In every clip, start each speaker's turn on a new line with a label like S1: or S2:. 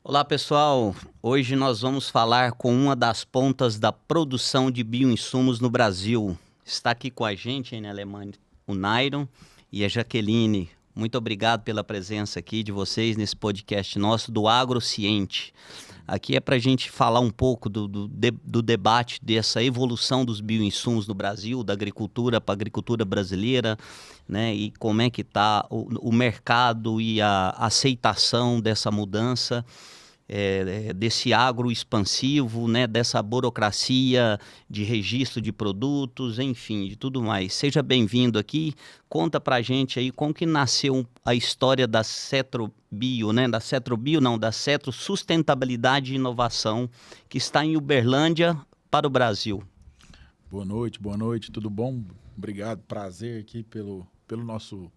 S1: Olá pessoal, hoje nós vamos falar com uma das pontas da produção de bioinsumos no Brasil. Está aqui com a gente, né, Alemanha, o Nairon e a Jaqueline. Muito obrigado pela presença aqui de vocês nesse podcast nosso do Agrociente. Aqui é para a gente falar um pouco do debate dessa evolução dos bioinsumos no Brasil, da agricultura para a agricultura brasileira, né? E como é que está o mercado e a aceitação dessa mudança, desse agro expansivo, né? Dessa burocracia de registro de produtos, enfim, de tudo mais. Seja bem-vindo aqui. Conta pra gente aí como que nasceu a história da Cetrobio, né? Da Cetrobio, não, da Cetro Sustentabilidade e Inovação, que está em Uberlândia para o Brasil.
S2: Boa noite, tudo bom? Obrigado, prazer aqui pelo nosso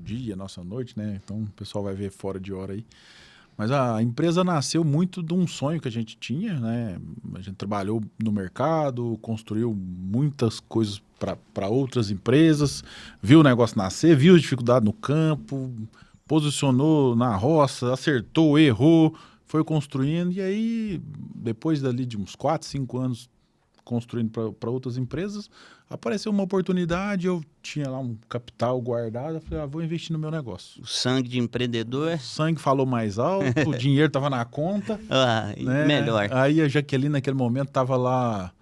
S2: dia, nossa noite, né? Então o pessoal vai ver fora de hora aí. Mas a empresa nasceu muito de um sonho que a gente tinha, né? A gente trabalhou no mercado, construiu muitas coisas para outras empresas, viu o negócio nascer, viu as dificuldades no campo, posicionou na roça, acertou, errou, foi construindo. E aí, depois dali de uns 4, 5 anos construindo para outras empresas, apareceu uma oportunidade, eu tinha lá um capital guardado, eu falei, vou investir no meu negócio.
S1: O sangue de empreendedor.
S2: O sangue falou mais alto, o dinheiro estava na conta. Né?
S1: Melhor.
S2: Aí a Jaqueline, naquele momento, estava lá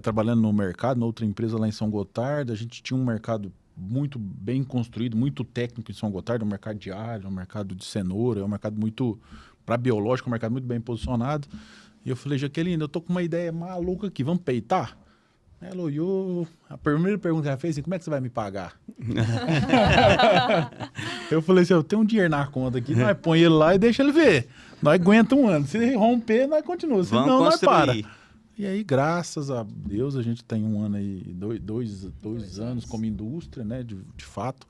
S2: trabalhando no mercado, noutra empresa lá em São Gotardo. A gente tinha um mercado muito bem construído, muito técnico em São Gotardo, um mercado de alho, um mercado de cenoura, um mercado muito, para biológico, um mercado muito bem posicionado. E eu falei, Jaqueline, eu tô com uma ideia maluca aqui, vamos peitar? Ela olhou, a primeira pergunta que ela fez assim, como é que você vai me pagar? Eu falei assim, eu tenho um dinheiro na conta aqui, nós põe ele lá e deixa ele ver. Nós aguenta um ano, se romper, nós continua, senão nós para. E aí, graças a Deus, a gente tem um ano aí, dois anos como indústria, né, de fato.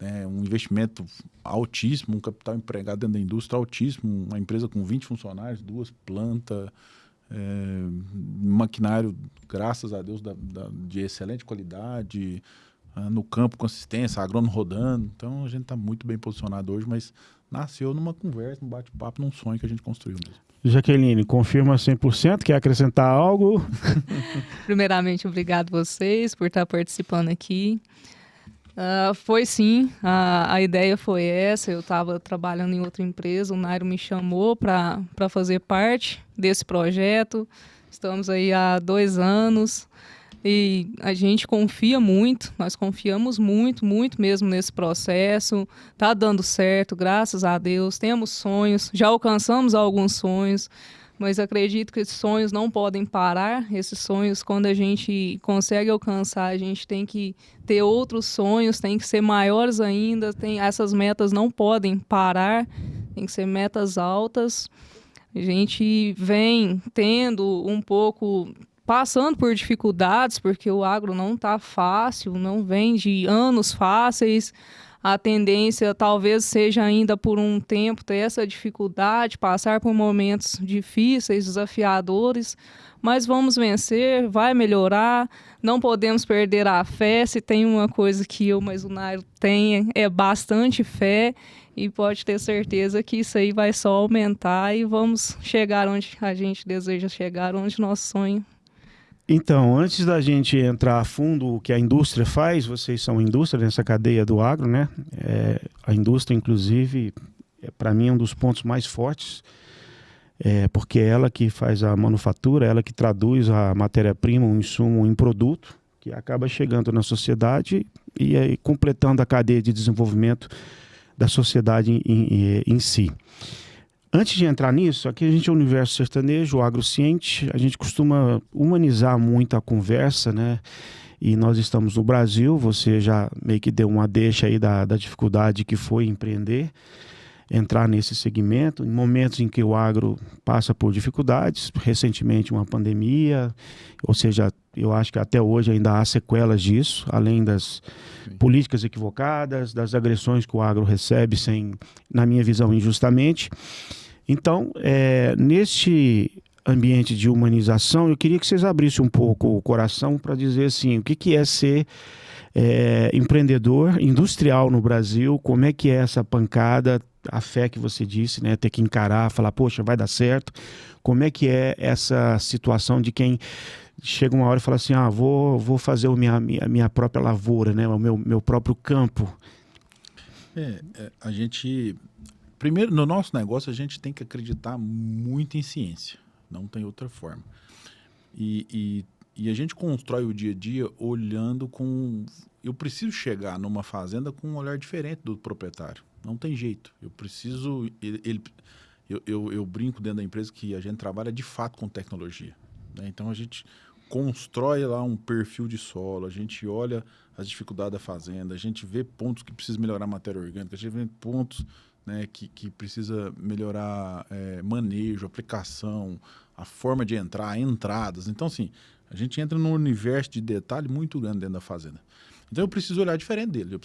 S2: Um investimento altíssimo, um capital empregado dentro da indústria altíssimo, uma empresa com 20 funcionários, 2 plantas, maquinário, graças a Deus, de excelente qualidade, no campo, consistência, agrônomo rodando. Então, a gente está muito bem posicionado hoje, mas nasceu numa conversa, num bate-papo, num sonho que a gente construiu mesmo.
S3: Jaqueline, confirma 100%, quer acrescentar algo?
S4: Primeiramente, obrigado vocês por estar participando aqui. Foi sim, a ideia foi essa. Eu estava trabalhando em outra empresa, o Nairo me chamou para fazer parte desse projeto. Estamos aí há 2 anos e a gente confia muito, nós confiamos muito mesmo nesse processo. Está dando certo, graças a Deus. Temos sonhos, já alcançamos alguns sonhos, mas acredito que esses sonhos não podem parar. Esses sonhos, quando a gente consegue alcançar, a gente tem que ter outros sonhos, tem que ser maiores ainda. Essas metas não podem parar, tem que ser metas altas. A gente vem tendo passando por dificuldades, porque o agro não está fácil, não vem de anos fáceis. A tendência talvez seja ainda por um tempo ter essa dificuldade, passar por momentos difíceis, desafiadores, mas vamos vencer, vai melhorar, não podemos perder a fé. Se tem uma coisa que mas o Nairo tem, é bastante fé, e pode ter certeza que isso aí vai só aumentar e vamos chegar onde a gente deseja chegar, onde nosso sonho.
S3: Então, antes da gente entrar a fundo o que a indústria faz, vocês são indústria nessa cadeia do agro, né? A indústria, inclusive, para mim é um dos pontos mais fortes, porque é ela que faz a manufatura, ela que traduz a matéria-prima, um insumo em produto, que acaba chegando na sociedade e aí, completando a cadeia de desenvolvimento da sociedade em si. Antes de entrar nisso, aqui a gente é o universo sertanejo, o agrociente, a gente costuma humanizar muito a conversa, né? E nós estamos no Brasil, você já meio que deu uma deixa aí da dificuldade que foi empreender, entrar nesse segmento, em momentos em que o agro passa por dificuldades, recentemente uma pandemia, ou seja, eu acho que até hoje ainda há sequelas disso, além das políticas equivocadas, das agressões que o agro recebe na minha visão, injustamente. Então, neste ambiente de humanização, eu queria que vocês abrissem um pouco o coração para dizer assim, o que é ser empreendedor industrial no Brasil, como é que é essa pancada, a fé que você disse, né? Ter que encarar, falar, poxa, vai dar certo. Como é que é essa situação de quem chega uma hora e fala assim, vou fazer a minha própria lavoura, né? O meu próprio campo.
S2: A gente... Primeiro, no nosso negócio, a gente tem que acreditar muito em ciência. Não tem outra forma. E a gente constrói o dia a dia olhando com... Eu preciso chegar numa fazenda com um olhar diferente do proprietário. Não tem jeito. Eu preciso... Eu brinco dentro da empresa que a gente trabalha de fato com tecnologia, né? Então, a gente constrói lá um perfil de solo, a gente olha as dificuldades da fazenda, a gente vê pontos que precisa melhorar a matéria orgânica, a gente vê pontos, né, que precisa melhorar manejo, aplicação, a forma de entrar, entradas. Então, assim, a gente entra num universo de detalhe muito grande dentro da fazenda. Então, eu preciso olhar diferente dele.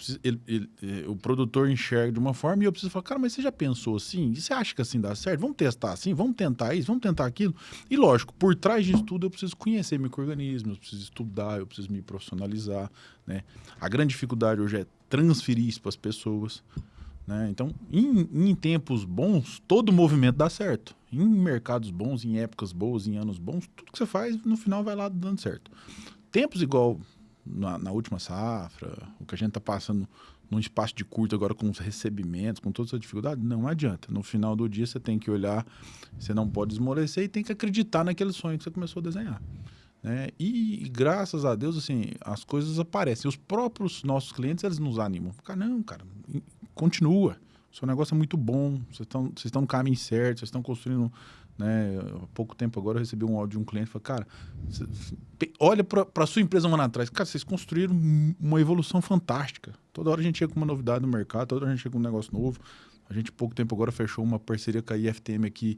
S2: O produtor enxerga de uma forma e eu preciso falar, cara, mas você já pensou assim? E você acha que assim dá certo? Vamos testar assim? Vamos tentar isso? Vamos tentar aquilo? E, lógico, por trás disso tudo, eu preciso conhecer micro-organismos, eu preciso estudar, eu preciso me profissionalizar, né? A grande dificuldade hoje é transferir isso para as pessoas, né? Então, em tempos bons, todo movimento dá certo. Em mercados bons, em épocas boas, em anos bons, tudo que você faz, no final vai lá dando certo. Tempos igual na última safra, o que a gente está passando num espaço de curto agora com os recebimentos, com toda essa dificuldade, não adianta. No final do dia você tem que olhar, você não pode esmorecer e tem que acreditar naquele sonho que você começou a desenhar, né? E graças a Deus, assim, as coisas aparecem. Os próprios nossos clientes, eles nos animam. Não, cara, continua. O seu negócio é muito bom, vocês estão no caminho certo, vocês estão construindo, né? Há pouco tempo agora eu recebi um áudio de um cliente e falei, cara, olha para a sua empresa um ano atrás. Cara, vocês construíram uma evolução fantástica. Toda hora a gente chega com uma novidade no mercado, toda hora a gente chega com um negócio novo. A gente, pouco tempo agora, fechou uma parceria com a IFTM aqui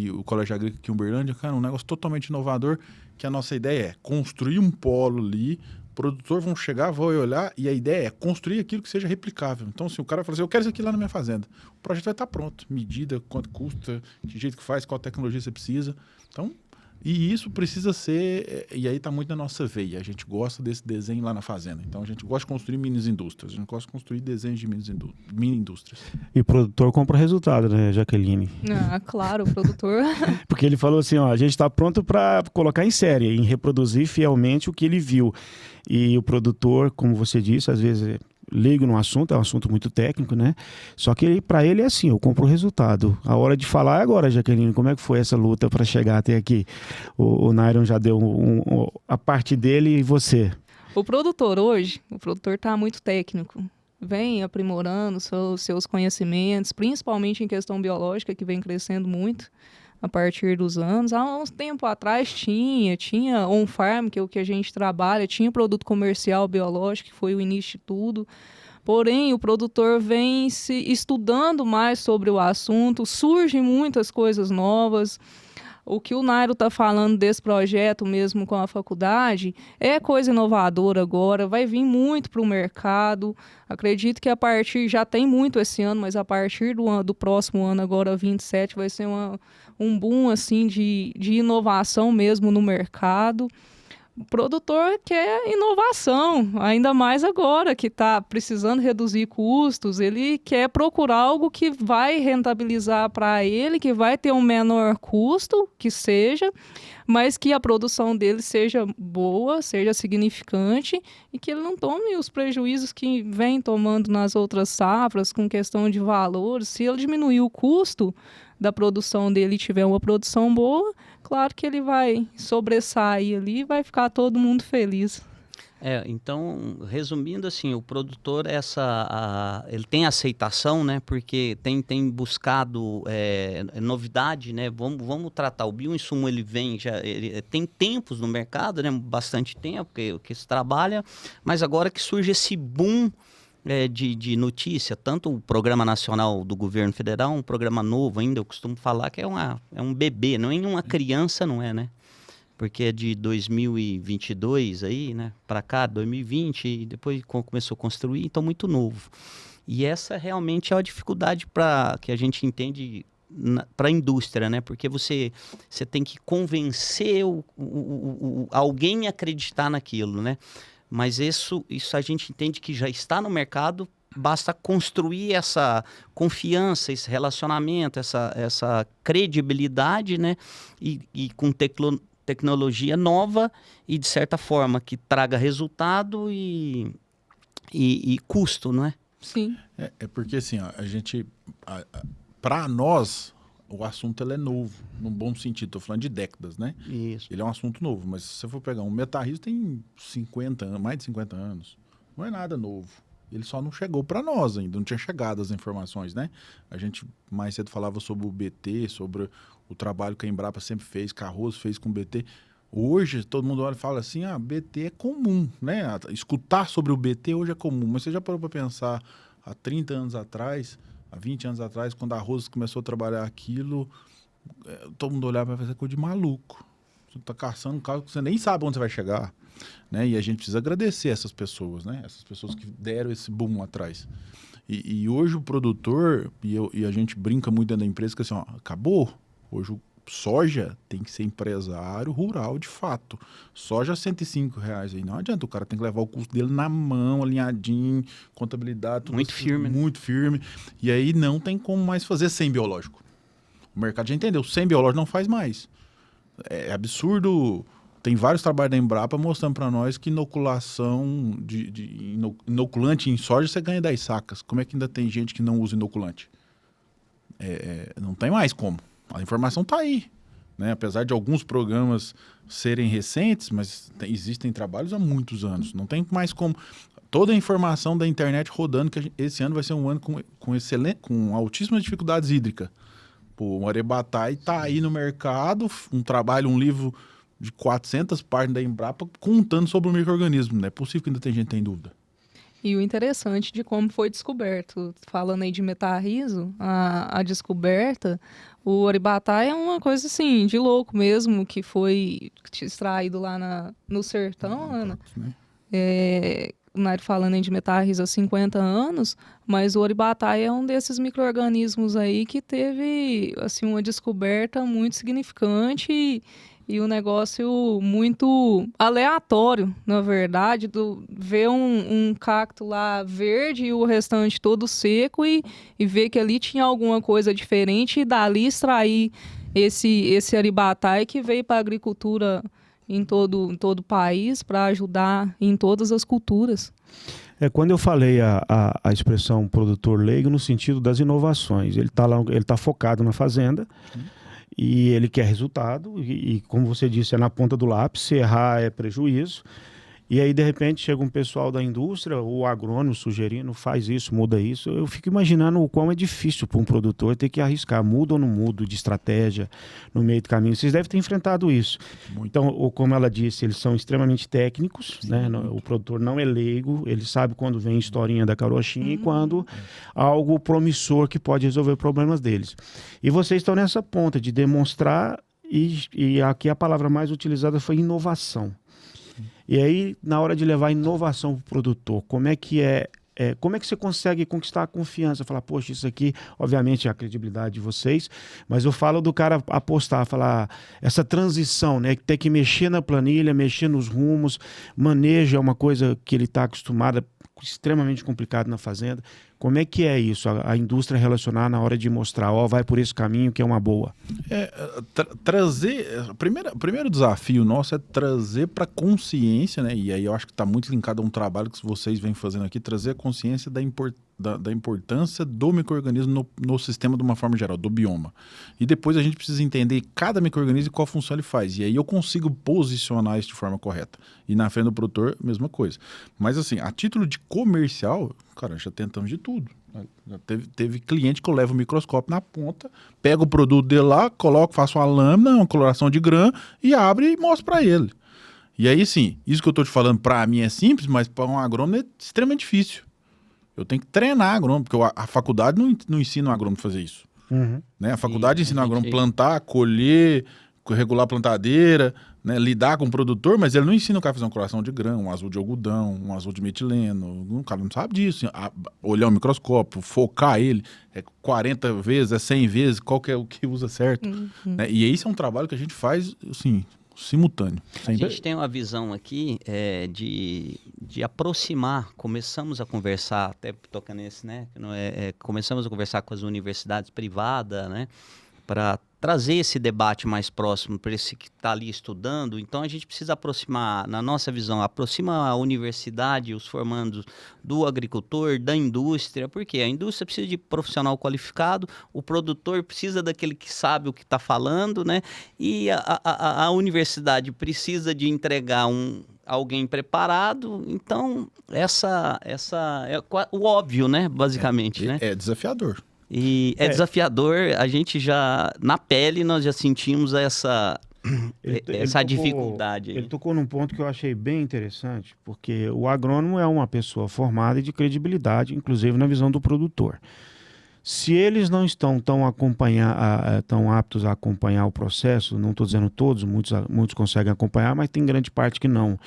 S2: o Colégio Agrícola aqui em Uberlândia. Cara, um negócio totalmente inovador, que a nossa ideia é construir um polo ali, produtor vão chegar, vão olhar, e a ideia é construir aquilo que seja replicável. Então, se o cara fala assim, eu quero isso aqui lá na minha fazenda, o projeto vai estar pronto. Medida, quanto custa, que jeito que faz, qual tecnologia você precisa. Então, e isso precisa ser... E aí está muito na nossa veia. A gente gosta desse desenho lá na fazenda. Então, a gente gosta de construir mini indústrias. A gente gosta de construir desenhos de mini indústrias.
S3: E o produtor compra o resultado, né, Jaqueline?
S4: Claro, o produtor...
S3: Porque ele falou assim, a gente está pronto para colocar em série, em reproduzir fielmente o que ele viu. E o produtor, como você disse, às vezes leigo no assunto, é um assunto muito técnico, né? Só que para ele é assim, eu compro o resultado. A hora de falar é agora, Jaqueline. Como é que foi essa luta para chegar até aqui? O Nairon já deu a parte dele e você.
S4: O produtor hoje, está muito técnico. Vem aprimorando seus conhecimentos, principalmente em questão biológica, que vem crescendo muito a partir dos anos. Há uns tempo atrás tinha on-farm, que é o que a gente trabalha, tinha produto comercial biológico, que foi o início de tudo. Porém, o produtor vem se estudando mais sobre o assunto, surgem muitas coisas novas. O que o Nairo está falando desse projeto mesmo com a faculdade é coisa inovadora agora, vai vir muito para o mercado. Acredito que já tem muito esse ano, mas a partir do próximo ano, agora 27, vai ser um boom assim, de inovação mesmo no mercado. O produtor quer inovação, ainda mais agora que está precisando reduzir custos. Ele quer procurar algo que vai rentabilizar para ele, que vai ter um menor custo, que seja, mas que a produção dele seja boa, seja significante e que ele não tome os prejuízos que vem tomando nas outras safras com questão de valores. Se ele diminuir o custo da produção dele e tiver uma produção boa, claro que ele vai sobressair ali e vai ficar todo mundo feliz.
S1: Então, resumindo assim, o produtor, ele tem aceitação, né? Porque tem buscado novidade, né? Vamos tratar o bioinsumo, ele tem tempos no mercado, né? Bastante tempo que se trabalha, mas agora que surge esse boom de notícia, tanto o Programa Nacional do Governo Federal, um programa novo ainda, eu costumo falar que é um bebê, não é uma criança, não é, né? Porque é de 2022 aí, né, para cá, 2020, e depois começou a construir, então muito novo. E essa realmente é a dificuldade que a gente entende para a indústria, né? Porque você tem que convencer alguém a acreditar naquilo, né? Mas isso a gente entende que já está no mercado basta construir essa confiança, esse relacionamento, essa credibilidade, né? E com tecnologia nova e, de certa forma, que traga resultado e custo, não é?
S4: Sim.
S2: É porque assim, ó, a gente, para nós, o assunto ele é novo, num bom sentido. Estou falando de décadas, né?
S1: Isso.
S2: Ele é um assunto novo, mas se você for pegar um Metarris tem 50 anos, mais de 50 anos. Não é nada novo. Ele só não chegou para nós ainda, não tinha chegado as informações, né? A gente mais cedo falava sobre o BT, sobre o trabalho que a Embrapa sempre fez, Carroso fez com o BT. Hoje, todo mundo olha e fala assim, BT é comum, né? Escutar sobre o BT hoje é comum, mas você já parou para pensar, há 30 anos atrás, há 20 anos atrás, quando a Rosa começou a trabalhar aquilo, todo mundo olhava e falava, é coisa de maluco. Você está caçando um carro que você nem sabe onde você vai chegar, né? E a gente precisa agradecer essas pessoas, né? Essas pessoas que deram esse boom atrás. E hoje o produtor, e a gente brinca muito dentro da empresa, que assim, acabou. Hoje o soja tem que ser empresário rural de fato. Soja R$105 aí. Não adianta, o cara tem que levar o custo dele na mão, alinhadinho, contabilidade. Tudo
S1: Muito
S2: assim,
S1: firme.
S2: Muito firme. E aí não tem como mais fazer sem biológico. O mercado já entendeu, sem biológico não faz mais. É absurdo. Tem vários trabalhos da Embrapa mostrando para nós que inoculação de inoculante em soja você ganha 10 sacas. Como é que ainda tem gente que não usa inoculante? Não tem mais como. A informação está aí, né? Apesar de alguns programas serem recentes, mas existem trabalhos há muitos anos. Não tem mais como. Toda a informação da internet rodando, que esse ano vai ser um ano com altíssimas dificuldades hídricas. O Arebatai está aí no mercado, um livro de 400 páginas da Embrapa contando sobre o micro-organismo. Não é possível que ainda tem gente que tem dúvida.
S4: E o interessante de como foi descoberto, falando aí de metarriso, a descoberta, o Oribatá é uma coisa assim, de louco mesmo, que foi extraído lá no sertão, Ana.
S2: Né?
S4: O Nairo falando aí de metarriso há 50 anos, mas o Oribatá é um desses micro-organismos aí que teve assim, uma descoberta muito significante e um negócio muito aleatório, na verdade, ver um cacto lá verde e o restante todo seco e ver que ali tinha alguma coisa diferente e dali extrair esse Aribatai que veio para a agricultura em todo o país para ajudar em todas as culturas.
S3: Quando eu falei a expressão produtor leigo no sentido das inovações, ele está focado na fazenda, e ele quer resultado, e como você disse, é na ponta do lápis, se errar é prejuízo. E aí, de repente, chega um pessoal da indústria, o agrônomo sugerindo, faz isso, muda isso. Eu fico imaginando o quão é difícil para um produtor ter que arriscar, muda ou não muda de estratégia no meio do caminho. Vocês devem ter enfrentado isso.
S2: Muito.
S3: Então, como ela disse, eles são extremamente técnicos, né? O produtor não é leigo, ele sabe quando vem historinha da carochinha e quando algo promissor que pode resolver problemas deles. E vocês estão nessa ponta de demonstrar, e aqui a palavra mais utilizada foi inovação. E aí, na hora de levar inovação para o produtor, como é que você consegue conquistar a confiança? Falar, poxa, isso aqui, obviamente, é a credibilidade de vocês, mas eu falo do cara apostar, falar, essa transição, né? Ter que mexer na planilha, mexer nos rumos, manejo é uma coisa que ele está acostumado, extremamente complicado na fazenda. Como é que é isso, a indústria relacionar na hora de mostrar, vai por esse caminho que é uma boa?
S2: Trazer, o primeiro desafio nosso é trazer para consciência, né? E aí eu acho que está muito linkado a um trabalho que vocês vêm fazendo aqui, trazer a consciência da importância do micro-organismo no sistema de uma forma geral, do bioma. E depois a gente precisa entender cada micro-organismo e qual função ele faz. E aí eu consigo posicionar isso de forma correta. E na frente do produtor, mesma coisa. Mas assim, a título de comercial, cara, já tentamos de tudo. Já teve cliente que eu levo o microscópio na ponta, pego o produto dele lá, coloco, faço uma lâmina, uma coloração de grã e abre e mostro para ele. E aí sim, isso que eu estou te falando para mim é simples, mas para um agrônomo é extremamente difícil. Eu tenho que treinar agrônomo, porque a faculdade não ensina o agrônomo a fazer isso. Né? A faculdade ensina o agrônomo a plantar, colher, regular a plantadeira, né? Lidar com o produtor, mas ele não ensina o cara a fazer uma coloração de grão, um azul de algodão, um azul de metileno. O cara não sabe disso. Olhar o microscópio, focar ele, 40 vezes, 100 vezes, qual que é o que usa certo. Né? E esse é um trabalho que a gente faz, assim, simultâneo.
S1: A gente tem uma visão aqui de aproximar, começamos a conversar, até tocando nesse, né? Começamos a conversar com as universidades privadas, né? Para trazer esse debate mais próximo para esse que está ali estudando. Então a gente precisa aproximar, na nossa visão, aproxima a universidade, os formandos do agricultor, da indústria, porque a indústria precisa de profissional qualificado, o produtor precisa daquele que sabe o que está falando, né? E a universidade precisa de entregar alguém preparado. Então essa é o óbvio, né? Basicamente, né?
S2: É desafiador.
S1: E é desafiador, a gente já, na pele, nós já sentimos essa dificuldade.
S3: Ele tocou num ponto que eu achei bem interessante, porque o agrônomo é uma pessoa formada e de credibilidade, inclusive na visão do produtor. Se eles não estão tão aptos a acompanhar o processo, não estou dizendo todos, muitos conseguem acompanhar, mas tem grande parte que não.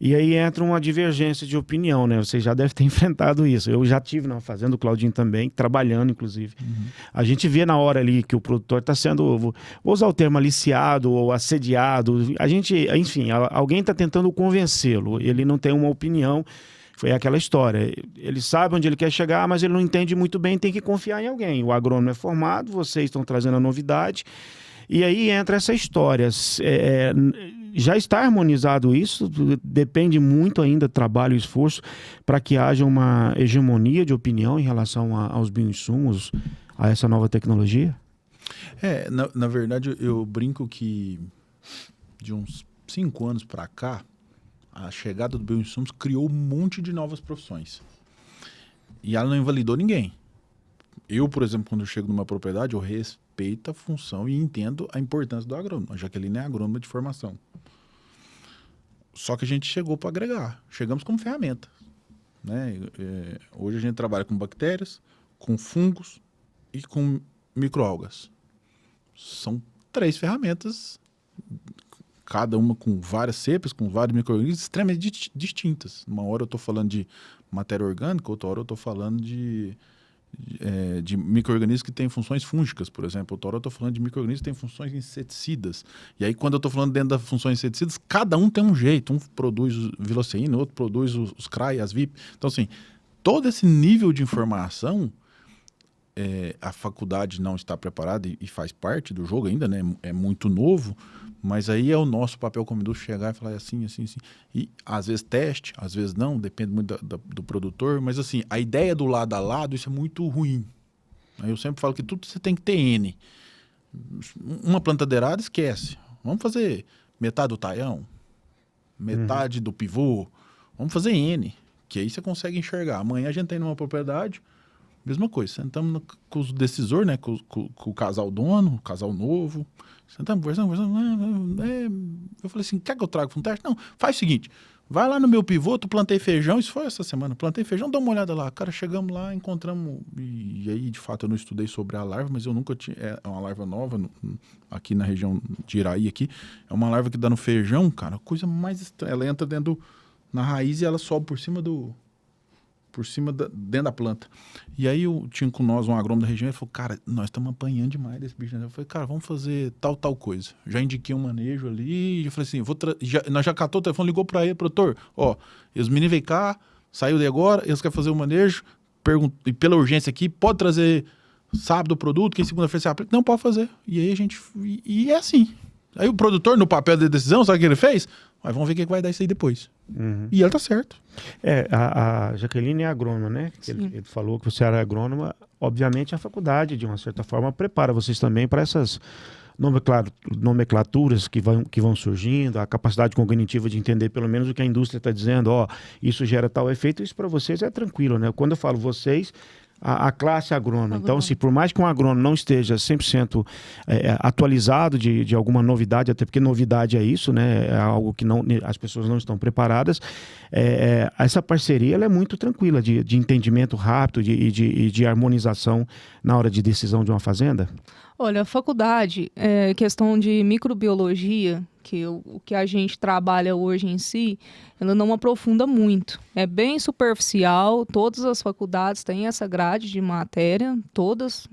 S3: E aí entra uma divergência de opinião, né? Você já deve ter enfrentado isso. Eu já tive na fazenda, o Claudinho também, trabalhando, inclusive. Uhum. A gente vê na hora ali que o produtor está sendo, vou usar o termo aliciado ou assediado. Enfim, alguém está tentando convencê-lo. Ele não tem uma opinião. Foi aquela história. Ele sabe onde ele quer chegar, mas ele não entende muito bem, tem que confiar em alguém. O agrônomo é formado, vocês estão trazendo a novidade. E aí entra essa história. Já está harmonizado isso, depende muito ainda do trabalho e esforço para que haja uma hegemonia de opinião em relação aos bioinsumos, a essa nova tecnologia?
S2: Na verdade, eu brinco que de uns 5 anos para cá, a chegada do bioinsumos criou um monte de novas profissões. E ela não invalidou ninguém. Eu, por exemplo, quando eu chego numa propriedade, eu respeito a função e entendo a importância do agrônomo. A Jaqueline é agrônoma de formação. Só que a gente chegou para agregar. Chegamos como ferramenta. Né? Hoje a gente trabalha com bactérias, com fungos e com microalgas. São 3 ferramentas, cada uma com várias cepas, com vários micro-organismos extremamente distintas. Uma hora eu estou falando de matéria orgânica, outra hora eu estou falando de micro-organismos que têm funções fúngicas, por exemplo. Outra hora eu estou falando de micro-organismos que têm funções inseticidas. E aí, quando eu estou falando dentro das funções inseticidas, cada um tem um jeito. Um produz viloceína, outro produz os CRA e as VIP. Então, assim, todo esse nível de informação, a faculdade não está preparada e faz parte do jogo ainda, né? É muito novo, mas aí é o nosso papel como indústria chegar e falar assim. E às vezes teste, às vezes não, depende muito do produtor, mas assim, a ideia do lado a lado, isso é muito ruim. Eu sempre falo que tudo você tem que ter N. Uma plantadeirada, esquece. Vamos fazer metade do taião, metade do pivô, vamos fazer N, que aí você consegue enxergar. Amanhã a gente tem numa propriedade, mesma coisa, sentamos com os decisores, né, com o casal dono, o casal novo, sentamos conversando. Eu falei assim, quer que eu traga para um teste? Não, faz o seguinte, vai lá no meu pivô, tu plantei feijão, isso foi essa semana, plantei feijão, dá uma olhada lá. Cara, chegamos lá, encontramos, e aí de fato eu não estudei sobre a larva, mas eu nunca tinha, é uma larva nova, aqui na região de Iraí, aqui, é uma larva que dá no feijão, cara, coisa mais estranha, ela entra na raiz e ela sobe por cima dentro da planta. E aí eu tinha com nós um agrônomo da região, ele falou, cara, nós estamos apanhando demais desse bicho. Eu falei, cara, vamos fazer tal coisa. Já indiquei um manejo ali, e eu falei assim, nós já catou o telefone, ligou para ele, produtor, os meninos veio cá, saiu de agora, eles querem fazer o manejo, e pela urgência aqui, pode trazer sábado o produto, que segunda-feira você aplica? Não, pode fazer. E aí a gente, e é assim. Aí o produtor, no papel de decisão, sabe o que ele fez? Mas vamos ver o que vai dar isso aí depois. Uhum. E ele tá certo.
S3: A Jaqueline é agrônoma, né? Ele falou que você era agrônoma. Obviamente a faculdade, de uma certa forma, prepara vocês também para essas nomenclaturas que vão surgindo, a capacidade cognitiva de entender pelo menos o que a indústria está dizendo, isso gera tal efeito, isso para vocês é tranquilo, né? Quando eu falo vocês, a classe agrônoma. Então, assim, por mais que um agrônomo não esteja 100% atualizado de alguma novidade, até porque novidade é isso, né? É algo que as pessoas não estão preparadas, essa parceria ela é muito tranquila, de entendimento rápido e de harmonização na hora de decisão de uma fazenda?
S4: Olha, a faculdade, questão de microbiologia, que o que a gente trabalha hoje em si, ela não aprofunda muito. É bem superficial, todas as faculdades têm essa grade de matéria, todas,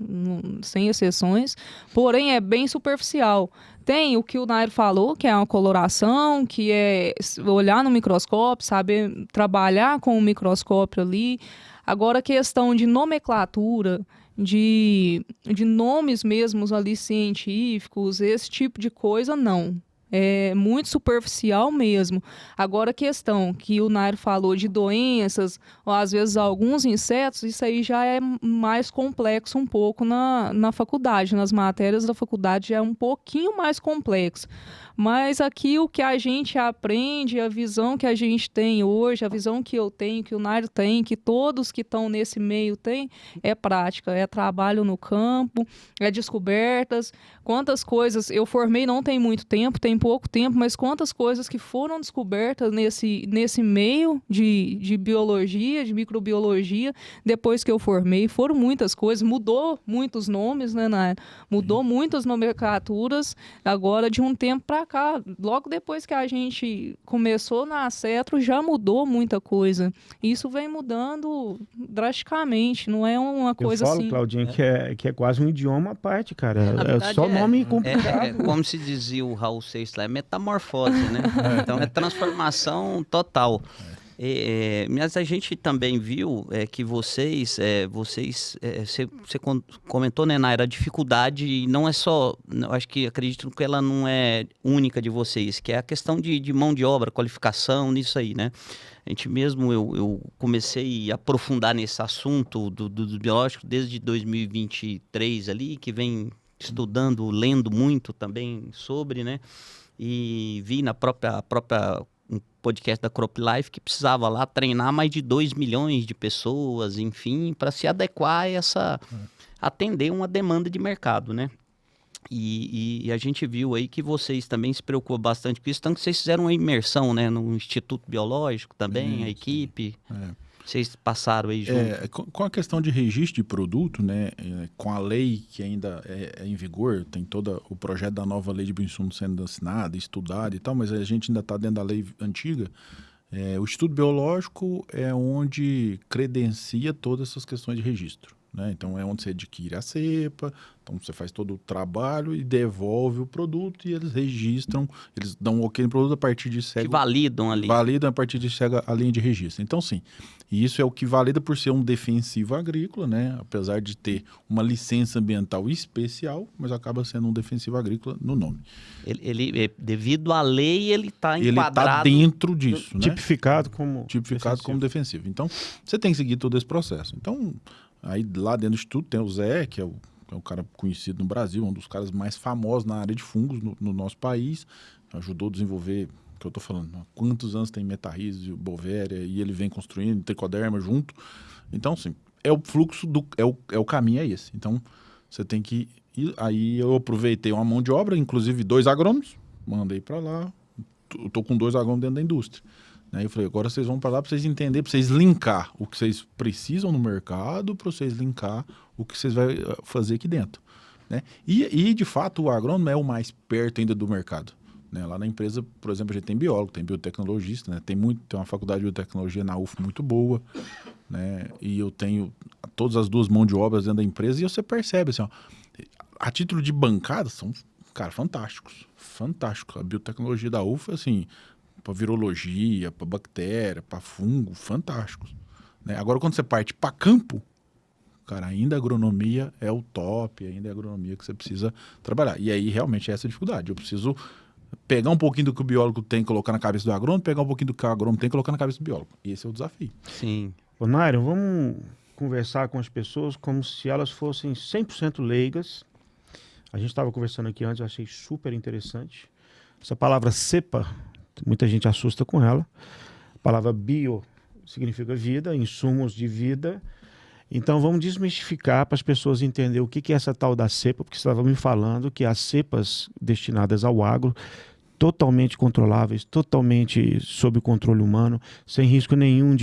S4: sem exceções, porém é bem superficial. Tem o que o Nairo falou, que é uma coloração, que é olhar no microscópio, saber trabalhar com o microscópio ali. Agora, a questão de nomenclatura, de nomes mesmos ali científicos, esse tipo de coisa, não. É muito superficial mesmo. Agora, a questão que o Nairo falou de doenças, ou às vezes alguns insetos, isso aí já é mais complexo um pouco na faculdade. Nas matérias da faculdade já é um pouquinho mais complexo. Mas aqui o que a gente aprende, a visão que a gente tem hoje, a visão que eu tenho, que o Nairo tem, que todos que estão nesse meio têm, é prática, é trabalho no campo, é descobertas. Quantas coisas eu formei não tem muito tempo, tem pouco tempo, mas quantas coisas que foram descobertas nesse meio de biologia, de microbiologia, depois que eu formei, foram muitas coisas, mudou muitos nomes, né, Nairo? Mudou muitas nomenclaturas, agora de um tempo para cá, logo depois que a gente começou na Acetro, já mudou muita coisa. Isso vem mudando drasticamente, não é uma coisa
S3: assim. Eu falo,
S4: assim...
S3: Claudinho, que é quase um idioma à parte, cara.
S1: Na verdade,
S3: só nome complicado.
S1: É como se dizia o Raul Seixas lá, é metamorfose, né? Então é transformação total. Mas a gente também viu que você comentou, né, Naira, a dificuldade não é só, acredito que ela não é única de vocês, que é a questão de mão de obra, qualificação, nisso aí, né? A gente mesmo, eu comecei a aprofundar nesse assunto do biológico desde 2023 ali, que vem estudando, lendo muito também sobre, né? E vi na própria um podcast da Crop Life que precisava lá treinar mais de 2 milhões de pessoas, enfim, para se adequar a atender uma demanda de mercado, né? E a gente viu aí que vocês também se preocupam bastante com isso, tanto que vocês fizeram uma imersão, né, no Instituto Biológico também, a equipe. Vocês passaram aí junto.
S2: Com a questão de registro de produto, né, com a lei que ainda é em vigor, tem todo o projeto da nova lei de bioinsumos sendo assinado, estudado e tal, mas a gente ainda está dentro da lei antiga. O Instituto Biológico é onde credencia todas essas questões de registro, né? Então é onde você adquire a cepa, então você faz todo o trabalho e devolve o produto e eles registram, eles dão um ok no produto a partir de
S1: que validam ali.
S2: Validam a partir de a linha de registro. Então sim, e isso é o que valida por ser um defensivo agrícola, né? Apesar de ter uma licença ambiental especial, mas acaba sendo um defensivo agrícola no nome.
S1: Ele devido à lei, ele está enquadrado.
S2: Ele está dentro disso, né?
S3: Tipificado como
S2: defensivo. Então, você tem que seguir todo esse processo. Então, aí lá dentro do Instituto tem o Zé, que é um cara conhecido no Brasil, um dos caras mais famosos na área de fungos no nosso país. Ajudou a desenvolver, que eu estou falando, há quantos anos tem metarrísio, bovéria, e ele vem construindo tricoderma junto. Então, sim, é o fluxo, o caminho é esse. Então, você tem que ir. Aí eu aproveitei uma mão de obra, inclusive 2 agrônomos, mandei para lá. Estou com 2 agrônomos dentro da indústria. Aí eu falei, agora vocês vão para lá para vocês entenderem, para vocês linkar o que vocês precisam no mercado, para vocês linkar o que vocês vão fazer aqui dentro, né? E, de fato, o agrônomo é o mais perto ainda do mercado, né? Lá na empresa, por exemplo, a gente tem biólogo, tem biotecnologista, né? Tem uma faculdade de biotecnologia na UF muito boa, né? E eu tenho todas as 2 mãos de obras dentro da empresa e você percebe, assim, ó, a título de bancada, são, cara, fantásticos. A biotecnologia da UF, assim... para virologia, para bactéria, para fungo, fantásticos, né? Agora, quando você parte para campo, cara, ainda a agronomia é o top, ainda é a agronomia que você precisa trabalhar. E aí, realmente, é essa a dificuldade. Eu preciso pegar um pouquinho do que o biólogo tem e colocar na cabeça do agrônomo, pegar um pouquinho do que o agrônomo tem e colocar na cabeça do biólogo. E esse é o desafio.
S1: Sim.
S3: Ô, Nairo, vamos conversar com as pessoas como se elas fossem 100% leigas. A gente estava conversando aqui antes, eu achei super interessante. Essa palavra cepa, muita gente assusta com ela. A palavra bio significa vida, insumos de vida. Então vamos desmistificar para as pessoas entenderem o que é essa tal da cepa, porque você estava me falando que as cepas destinadas ao agro, totalmente controláveis, totalmente sob controle humano, sem risco nenhum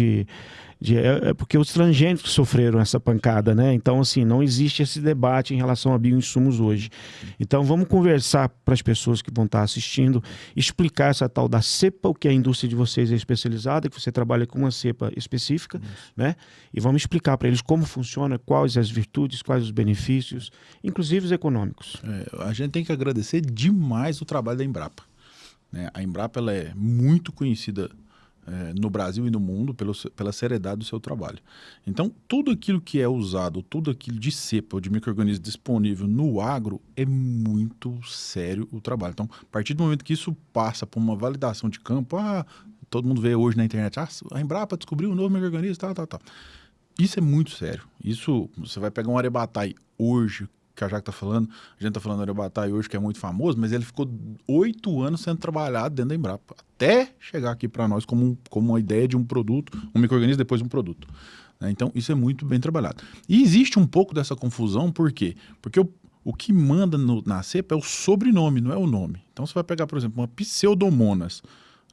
S3: porque os transgênicos sofreram essa pancada, né? Então, assim, não existe esse debate em relação a bioinsumos hoje. Então, vamos conversar para as pessoas que vão estar assistindo, explicar essa tal da cepa, o que a indústria de vocês é especializada, que você trabalha com uma cepa específica, né? E vamos explicar para eles como funciona, quais as virtudes, quais os benefícios, inclusive os econômicos.
S2: A gente tem que agradecer demais o trabalho da Embrapa, né? A Embrapa ela é muito conhecida no Brasil e no mundo pela seriedade do seu trabalho. Então, tudo aquilo que é usado, tudo aquilo de cepa ou de micro-organismo disponível no agro é muito sério o trabalho. Então, a partir do momento que isso passa por uma validação de campo, todo mundo vê hoje na internet, a Embrapa descobriu um novo micro-organismo, tal. Isso é muito sério. Isso, você vai pegar um Arabataí hoje, que a Jaque está falando, a gente está falando do Arabataí hoje, que é muito famoso, mas ele ficou 8 anos sendo trabalhado dentro da Embrapa, até chegar aqui para nós como uma ideia de um produto, um micro-organismo, depois um produto. Então, isso é muito bem trabalhado. E existe um pouco dessa confusão, por quê? Porque o que manda na cepa é o sobrenome, não é o nome. Então, você vai pegar, por exemplo, uma Pseudomonas,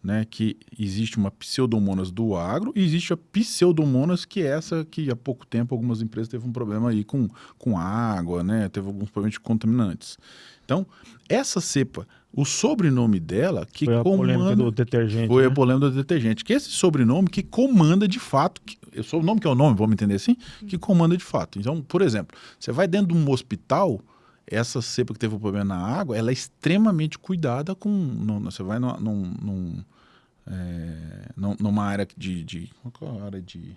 S2: né, que existe uma Pseudomonas do agro e existe a Pseudomonas, que é essa que há pouco tempo algumas empresas teve um problema aí com água, né, teve alguns problemas de contaminantes. Então, essa cepa, o sobrenome dela que
S3: foi a polêmica do detergente.
S2: Foi, né? A polêmica do detergente. Que esse sobrenome que comanda de fato, o sobrenome que é o nome, vamos entender assim, que comanda de fato. Então, por exemplo, você vai dentro de um hospital, essa cepa que teve um problema na água, ela é extremamente cuidada você vai numa área qual é a área de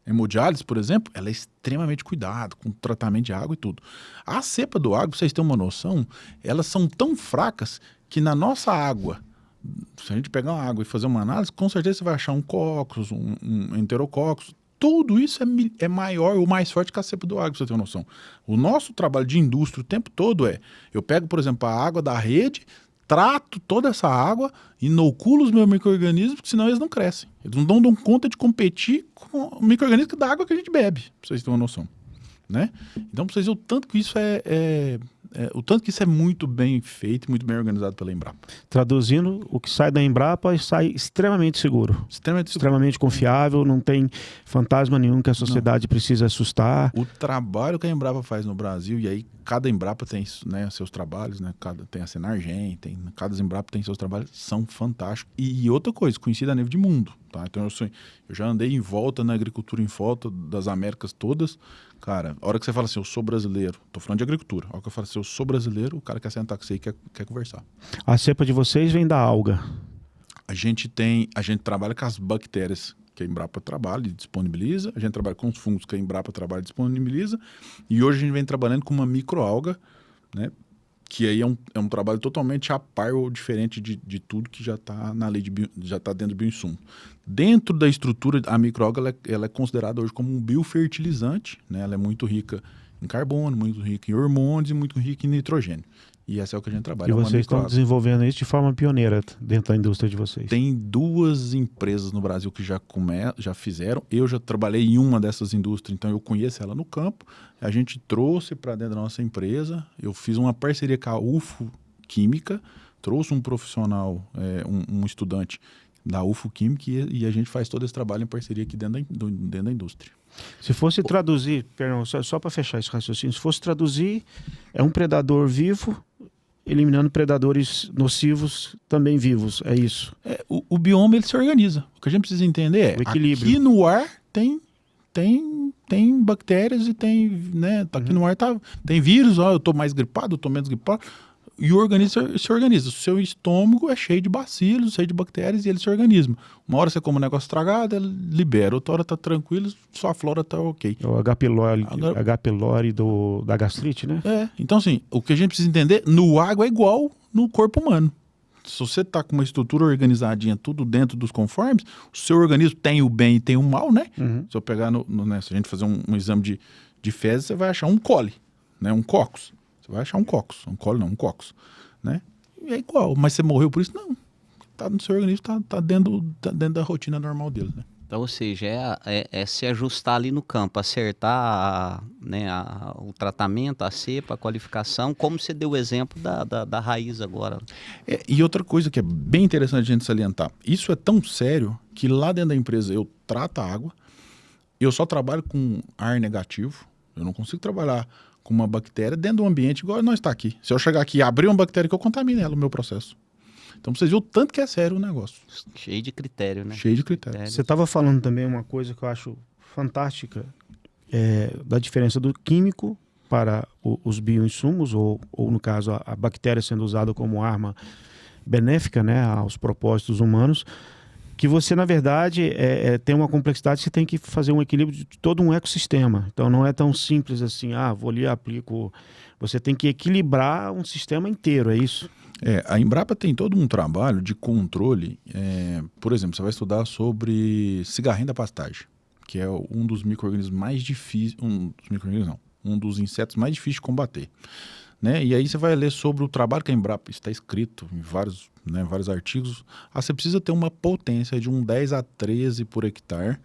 S2: hemodiálise, por exemplo, ela é extremamente cuidada, com tratamento de água e tudo. A cepa do agro, pra vocês terem uma noção, elas são tão fracas que na nossa água, se a gente pegar uma água e fazer uma análise, com certeza você vai achar um cóccus, um enterococcus. Tudo isso é maior ou mais forte que a cepa do agro, pra você ter uma noção. O nosso trabalho de indústria o tempo todo eu pego, por exemplo, a água da rede, trato toda essa água, inoculo os meus micro-organismos, porque senão eles não crescem. Eles não dão conta de competir com o micro-organismo da água que a gente bebe, pra vocês terem uma noção. Né? Então, pra vocês verem o tanto que isso o tanto que isso é muito bem feito, muito bem organizado pela Embrapa.
S3: Traduzindo, o que sai da Embrapa sai extremamente seguro. Extremamente confiável, não tem fantasma nenhum que a sociedade precisa assustar.
S2: O trabalho que a Embrapa faz no Brasil, e aí cada Embrapa tem, né, seus trabalhos, né? Tem a Senargem, cada Embrapa tem seus trabalhos, são fantásticos. E outra coisa, conhecida a nível de mundo. Tá? Então eu já andei em volta na agricultura, em volta das Américas todas. Cara, a hora que você fala assim, eu sou brasileiro, tô falando de agricultura, a hora que eu falo assim, eu sou brasileiro, o cara quer sentar com você e quer conversar.
S3: A cepa de vocês vem da alga?
S2: A gente trabalha com as bactérias que a Embrapa trabalha e disponibiliza, a gente trabalha com os fungos que a Embrapa trabalha e disponibiliza, e hoje a gente vem trabalhando com uma microalga, né? Que aí é um trabalho totalmente a par ou diferente de tudo que já está na lei já está dentro do bioinsumo. Dentro da estrutura, a microalga ela é considerada hoje como um biofertilizante, né? Ela é muito rica em carbono, muito rica em hormônios e muito rica em nitrogênio. E essa é o que a gente trabalha.
S3: E vocês estão desenvolvendo isso de forma pioneira dentro da indústria de vocês?
S2: Tem 2 empresas no Brasil que já fizeram. Eu já trabalhei em uma dessas indústrias, então eu conheço ela no campo. A gente trouxe para dentro da nossa empresa. Eu fiz uma parceria com a UFO Química, trouxe um profissional, um estudante da UFO Química e a gente faz todo esse trabalho em parceria aqui dentro da indústria.
S3: Se fosse traduzir, perdão, só para fechar esse raciocínio, se fosse traduzir, é um predador vivo eliminando predadores nocivos também vivos, é isso?
S2: O bioma ele se organiza. O que a gente precisa entender
S3: o equilíbrio.
S2: Aqui no ar tem bactérias e tem, né, aqui no ar tem vírus, eu tô mais gripado, eu tô menos gripado. E o organismo se organiza. O seu estômago é cheio de bacilos, cheio de bactérias e ele se organiza. Uma hora você come um negócio estragado, ele libera. Outra hora tá tranquilo, sua flora tá ok.
S3: É o H. pylori da gastrite, né?
S2: Então assim, o que a gente precisa entender, no água é igual no corpo humano. Se você tá com uma estrutura organizadinha, tudo dentro dos conformes, o seu organismo tem o bem e tem o mal, né? Se eu pegar, se a gente fazer um exame de fezes, você vai achar um coli, né? Um cocos. Você vai achar um cocos, um coli não, um cocos, né? E é igual, mas você morreu por isso? Não, tá no seu organismo, tá dentro da rotina normal dele, né?
S1: Então, ou seja, é se ajustar ali no campo, acertar o tratamento, a cepa, a qualificação, como você deu o exemplo da raiz agora.
S2: E outra coisa que é bem interessante a gente salientar, isso é tão sério que lá dentro da empresa eu trato a água, eu só trabalho com ar negativo, eu não consigo trabalhar com uma bactéria dentro do ambiente igual nós está aqui. Se eu chegar aqui e abrir uma bactéria que eu contamine ela, o meu processo. Então, pra vocês verem o tanto que é sério o negócio.
S1: Cheio de critério, né?
S2: Cheio de critério.
S3: Você estava falando também uma coisa que eu acho fantástica, da diferença do químico para os bioinsumos, ou no caso, a bactéria sendo usada como arma benéfica, né, aos propósitos humanos, que você, na verdade, tem uma complexidade, você tem que fazer um equilíbrio de todo um ecossistema. Então, não é tão simples assim, vou ali e aplico. Você tem que equilibrar um sistema inteiro, é isso?
S2: A Embrapa tem todo um trabalho de controle. Por exemplo, você vai estudar sobre cigarrinha da pastagem, que é um dos micro-organismos mais difíceis, um dos insetos mais difíceis de combater. Né? E aí você vai ler sobre o trabalho que a Embrapa está escrito em vários artigos. Você precisa ter uma potência de 10 a 13 por hectare,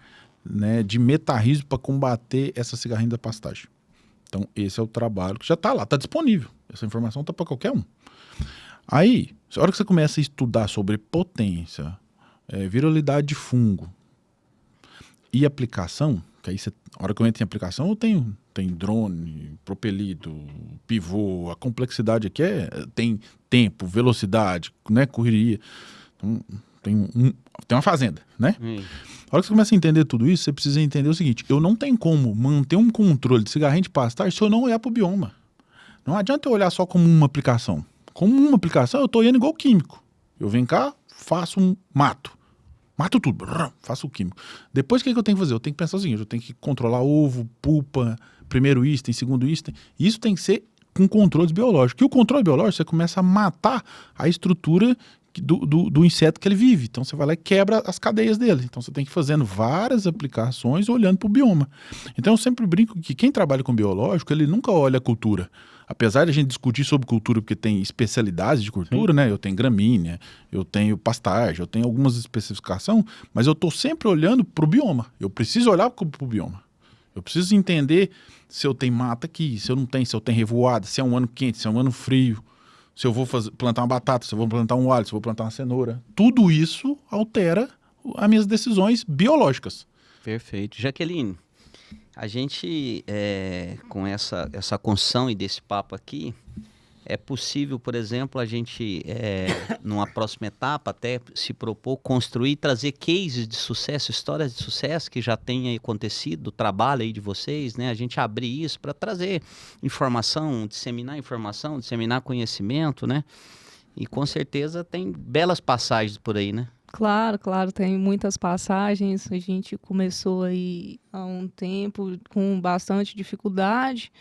S2: né, de metarrismo para combater essa cigarrinha da pastagem. Então, esse é o trabalho que já está lá, está disponível. Essa informação está para qualquer um. Aí, a hora que você começa a estudar sobre potência, viralidade de fungo e aplicação, que aí a hora que eu entro em aplicação, eu tenho drone, propelido, pivô, a complexidade aqui tem tempo, velocidade, né, correria. Então, tem uma fazenda, né? A hora que você começa a entender tudo isso, você precisa entender o seguinte: eu não tenho como manter um controle de cigarrinha de pastagem se eu não olhar para o bioma. Não adianta eu olhar só como uma aplicação. Como uma aplicação, eu estou indo igual químico. Eu venho cá, faço mato tudo, faço o químico. Depois o que eu tenho que fazer? Eu tenho que pensar o seguinte: eu tenho que controlar ovo, pulpa, primeiro item, segundo item. Isso tem que ser com controles biológicos. E o controle biológico, você começa a matar a estrutura do inseto que ele vive. Então você vai lá e quebra as cadeias dele. Então você tem que ir fazendo várias aplicações olhando para o bioma. Então eu sempre brinco que quem trabalha com biológico, ele nunca olha a cultura. Apesar de a gente discutir sobre cultura, porque tem especialidades de cultura, né? Eu tenho gramínea, eu tenho pastagem, eu tenho algumas especificações, mas eu estou sempre olhando para o bioma. Eu preciso olhar para o bioma. Eu preciso entender se eu tenho mata aqui, se eu não tenho, se eu tenho revoada, se é um ano quente, se é um ano frio, se eu vou plantar uma batata, se eu vou plantar um alho, se eu vou plantar uma cenoura. Tudo isso altera as minhas decisões biológicas.
S1: Perfeito. Jaqueline, a gente, com essa construção e desse papo aqui, é possível, por exemplo, a gente, numa próxima etapa, até se propor construir e trazer cases de sucesso, histórias de sucesso que já tenha acontecido, o trabalho aí de vocês, né? A gente abrir isso para trazer informação, disseminar conhecimento, né? E com certeza tem belas passagens por aí, né?
S4: Claro, tem muitas passagens. A gente começou aí há um tempo com bastante dificuldade.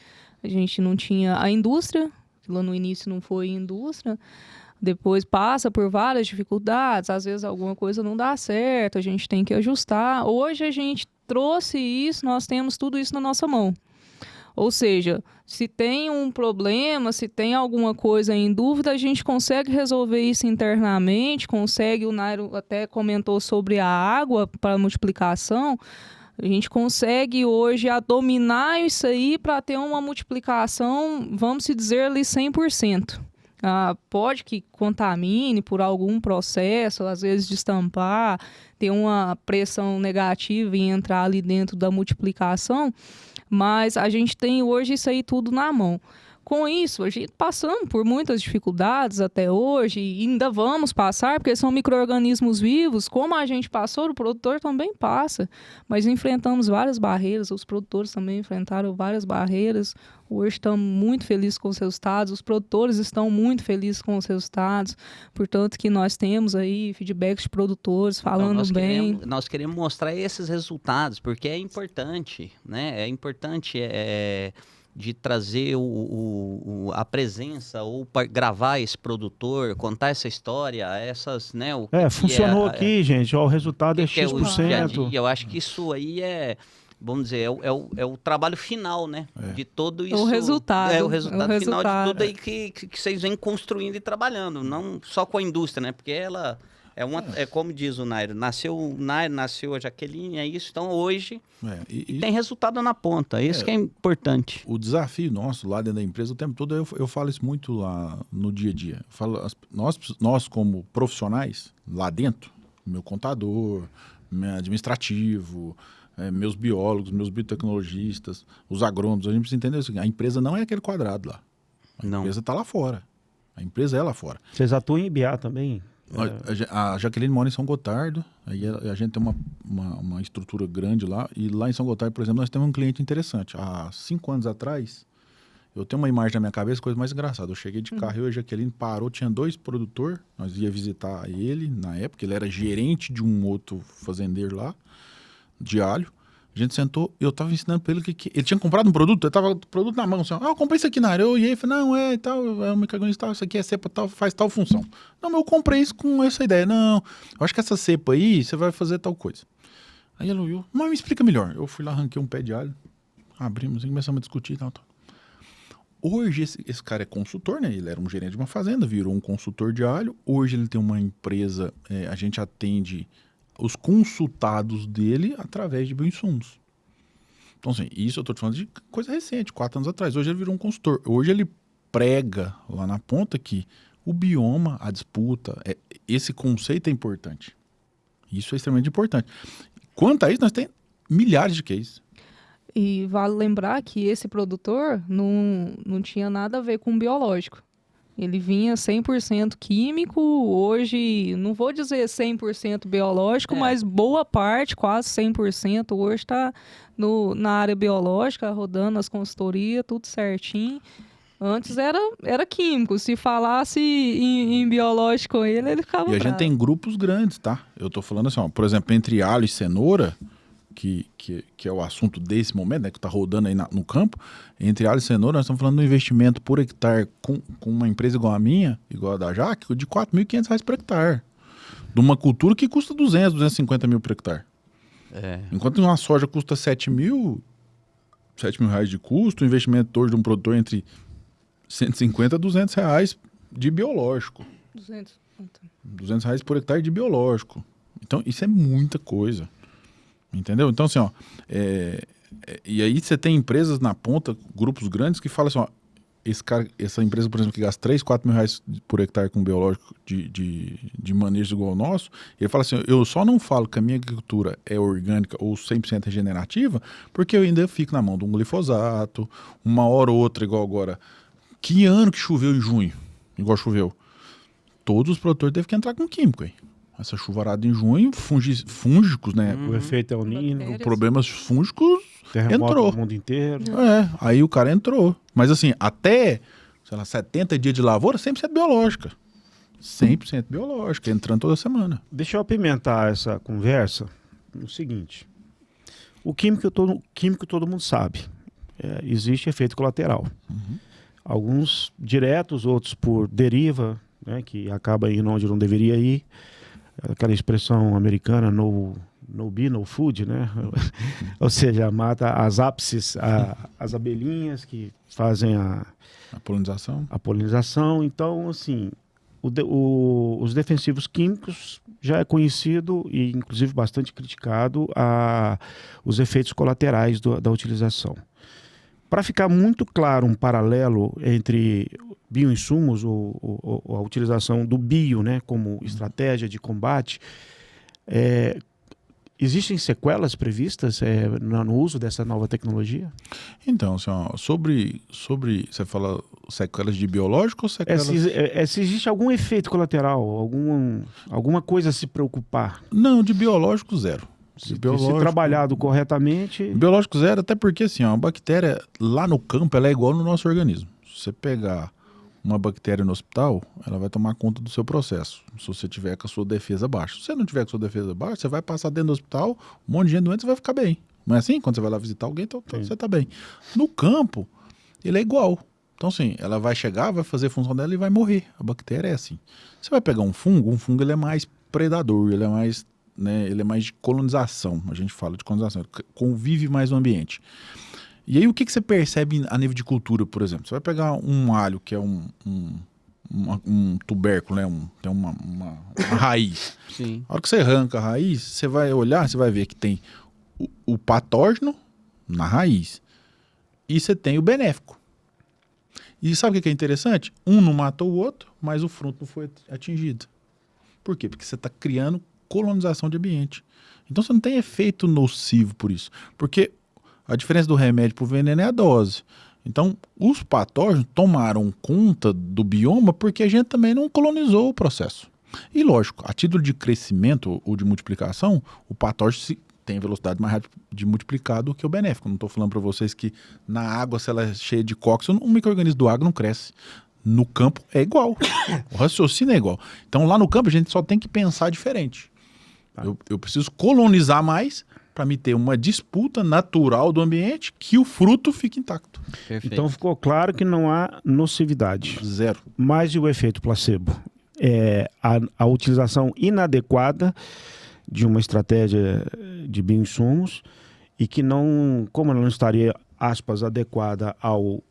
S4: A gente não tinha a indústria, lá no início não foi indústria. Depois passa por várias dificuldades, às vezes alguma coisa não dá certo, a gente tem que ajustar. Hoje a gente trouxe isso, nós temos tudo isso na nossa mão. Ou seja, se tem um problema, se tem alguma coisa em dúvida, a gente consegue resolver isso internamente, o Nairo até comentou sobre a água para multiplicação, a gente consegue hoje dominar isso aí para ter uma multiplicação, vamos dizer ali, 100%. Pode que contamine por algum processo, às vezes destampar, ter uma pressão negativa e entrar ali dentro da multiplicação, mas a gente tem hoje isso aí tudo na mão. Com isso, a gente passamos por muitas dificuldades até hoje e ainda vamos passar, porque são micro-organismos vivos. Como a gente passou, o produtor também passa. Mas enfrentamos várias barreiras, os produtores também enfrentaram várias barreiras. Hoje estamos muito felizes com os resultados, os produtores estão muito felizes com os resultados. Portanto, que nós temos aí feedbacks de produtores falando bem.
S1: Nós queremos mostrar esses resultados, porque é importante, né? É importante de trazer a presença ou gravar esse produtor, contar essa história, essas, né?
S3: Funcionou aqui, gente, o resultado é X%.
S1: Eu acho que isso aí vamos dizer, é o trabalho final, né? De todo isso.
S4: O resultado.
S1: O resultado final de tudo aí que vocês vêm construindo e trabalhando, não só com a indústria, né? Porque ela É como diz o Nairo, nasceu o Nairo, nasceu a Jaqueline, é isso. Então hoje tem resultado na ponta, isso que é importante.
S2: O desafio nosso lá dentro da empresa, o tempo todo, eu falo isso muito lá no dia a dia. Eu falo, nós como profissionais, lá dentro, meu contador, meu administrativo, meus biólogos, meus biotecnologistas, os agrônomos, a gente precisa entender o seguinte: a empresa não é aquele quadrado lá. A empresa está lá fora. A empresa é lá fora.
S3: Vocês atuam em IBA também?
S2: A Jaqueline mora em São Gotardo, aí a gente tem uma estrutura grande lá, e lá em São Gotardo, por exemplo, nós temos um cliente interessante. Há 5 anos atrás, eu tenho uma imagem na minha cabeça, coisa mais engraçada. Eu cheguei de carro, eu e a Jaqueline parou, tinha 2 produtores, nós ia visitar ele na época, ele era gerente de um outro fazendeiro lá, de alho. A gente sentou, eu tava ensinando pra ele que ele tinha comprado um produto, eu tava com o produto na mão, assim, eu comprei isso aqui na área. Eu olhei e falei, não, e tal, é um microorganismo tal, isso aqui é cepa tal, faz tal função. Não, mas eu comprei isso com essa ideia. Não, eu acho que essa cepa aí, você vai fazer tal coisa. Aí ele olhou, mas me explica melhor. Eu fui lá, arranquei um pé de alho, abrimos e começamos a discutir e tal. Hoje esse cara é consultor, né? Ele era um gerente de uma fazenda, virou um consultor de alho. Hoje ele tem uma empresa, a gente atende os consultados dele através de bioinsumos. Então, assim, isso eu estou te falando de coisa recente, 4 anos atrás. Hoje ele virou um consultor. Hoje ele prega lá na ponta que o bioma, a disputa, esse conceito é importante. Isso é extremamente importante. Quanto a isso, nós temos milhares de cases.
S4: E vale lembrar que esse produtor não tinha nada a ver com biológico. Ele vinha 100% químico, hoje, não vou dizer 100% biológico, mas boa parte, quase 100%, hoje está na área biológica, rodando as consultorias, tudo certinho. Antes era químico, se falasse em biológico com ele ficava bravo.
S2: E a gente tem grupos grandes, tá? Eu tô falando assim, ó, por exemplo, entre alho e cenoura, que é o assunto desse momento, né, que está rodando aí no campo, entre alho e cenoura, nós estamos falando de um investimento por hectare com uma empresa igual a minha, igual a da Jaque, de R$ 4.500 por hectare. De uma cultura que custa 250 mil por hectare. Enquanto uma soja custa 7 mil reais de custo, o investimento hoje de um produtor entre 150 a 200 reais de biológico. 200 reais por hectare de biológico. Então, isso é muita coisa. Entendeu? Então, assim, ó, e aí você tem empresas na ponta, grupos grandes, que falam assim, ó, essa empresa, por exemplo, que gasta 3, 4 mil reais por hectare com biológico de manejo igual ao nosso, ele fala assim, eu só não falo que a minha agricultura é orgânica ou 100% regenerativa, porque eu ainda fico na mão de um glifosato, uma hora ou outra, igual agora. Que ano que choveu em junho, igual choveu? Todos os produtores teve que entrar com químico aí. Essa chuvarada em junho, fúngicos, né?
S3: O efeito El Niño.
S2: Problemas fúngicos entrou.
S3: No mundo inteiro.
S2: Aí o cara entrou. Mas assim, até, sei lá, 70 dias de lavoura, 100% biológica. 100% biológica, entrando toda semana.
S3: Deixa eu apimentar essa conversa no seguinte. O químico todo mundo sabe. Existe efeito colateral. Alguns diretos, outros por deriva, né, que acaba indo onde não deveria ir. Aquela expressão americana, no bee, no food, né? Ou seja, mata as ápices, as abelhinhas que fazem a polinização. Então, assim, os defensivos químicos já é conhecido e, inclusive, bastante criticado os efeitos colaterais da utilização. Para ficar muito claro um paralelo entre bioinsumos ou a utilização do bio, né, como estratégia de combate, existem sequelas previstas no uso dessa nova tecnologia?
S2: Então, assim, ó, sobre você fala sequelas de biológico ou sequelas...
S3: Se existe algum efeito colateral, alguma coisa a se preocupar?
S2: Não, de biológico zero.
S3: Se trabalhado corretamente...
S2: Biológico zero, até porque assim, ó, a bactéria lá no campo ela é igual no nosso organismo. Se você pegar uma bactéria no hospital, ela vai tomar conta do seu processo, se você tiver com a sua defesa baixa. Se você não tiver com a sua defesa baixa, você vai passar dentro do hospital, um monte de gente doente, você vai ficar bem. Não é assim? Quando você vai lá visitar alguém, então você tá bem. No campo, ele é igual. Então, assim, ela vai chegar, vai fazer a função dela e vai morrer. A bactéria é assim. Você vai pegar um fungo ele é mais predador, ele é mais... né, ele é mais de colonização, a gente fala de colonização, convive mais no ambiente. E aí o que você percebe a nível de cultura, por exemplo? Você vai pegar um alho, que é um tubérculo, né? Tem uma raiz.
S1: Sim.
S2: A hora que você arranca a raiz, você vai olhar, você vai ver que tem o patógeno na raiz e você tem o benéfico. E sabe o que é interessante? Um não matou o outro, mas o fruto não foi atingido. Por quê? Porque você está criando colonização de ambiente. Então você não tem efeito nocivo por isso. Porque a diferença do remédio para o veneno é a dose. Então, os patógenos tomaram conta do bioma porque a gente também não colonizou o processo. E lógico, a título de crescimento ou de multiplicação, o patógeno tem velocidade mais rápida de multiplicar do que o benéfico. Não estou falando para vocês que na água, se ela é cheia de cóccix, um micro-organismo do água não cresce. No campo é igual. O raciocínio é igual. Então, lá no campo, a gente só tem que pensar diferente. Eu preciso colonizar mais para me ter uma disputa natural do ambiente que o fruto fique intacto.
S1: Perfeito.
S3: Então ficou claro que não há nocividade.
S2: Zero.
S3: Mas e o efeito placebo? É a utilização inadequada de uma estratégia de bioinsumos e que não, como ela não estaria, aspas, adequada ao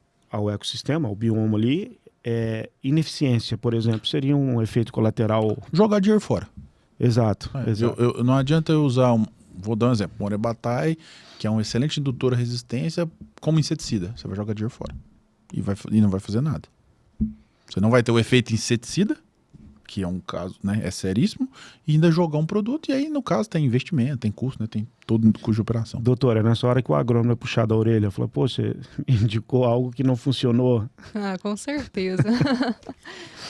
S3: ecossistema, ao bioma ali, ineficiência, por exemplo, seria um efeito colateral.
S2: Jogar dinheiro fora.
S3: Exato. Exato.
S2: Não adianta eu usar, vou dar um exemplo, Morebatai, que é um excelente indutor à resistência, como inseticida. Você vai jogar dinheiro fora e não vai fazer nada. Você não vai ter o efeito inseticida, que é um caso, né, é seríssimo, e ainda jogar um produto, e aí, no caso, tem investimento, tem custo, né, tem todo custo de operação.
S3: Doutora, é nessa hora que o agrônomo é puxado a orelha, fala, pô, você indicou algo que não funcionou.
S4: Ah, com certeza.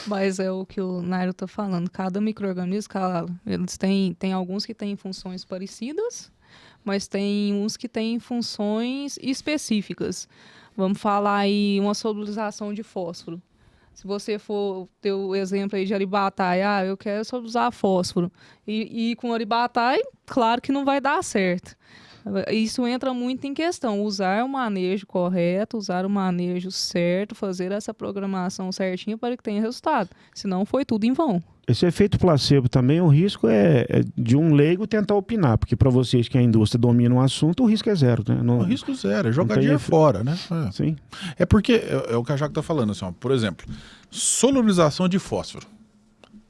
S4: Mas é o que o Nairo está falando. Cada micro-organismo, eles têm alguns que têm funções parecidas, mas tem uns que têm funções específicas. Vamos falar aí uma solubilização de fósforo. Se você for ter o exemplo aí de Aribatai, eu quero só usar fósforo. E com Aribatai, claro que não vai dar certo. Isso entra muito em questão, usar o manejo correto, usar o manejo certo, fazer essa programação certinha para que tenha resultado. Senão foi tudo em vão.
S3: Esse efeito placebo também, o risco é de um leigo tentar opinar, porque para vocês que a indústria domina um assunto, o risco é zero, né?
S2: O risco zero, é jogar dinheiro fora, né?
S3: Sim.
S2: É porque, é o que a Jaco está falando, assim, ó, por exemplo, solubilização de fósforo.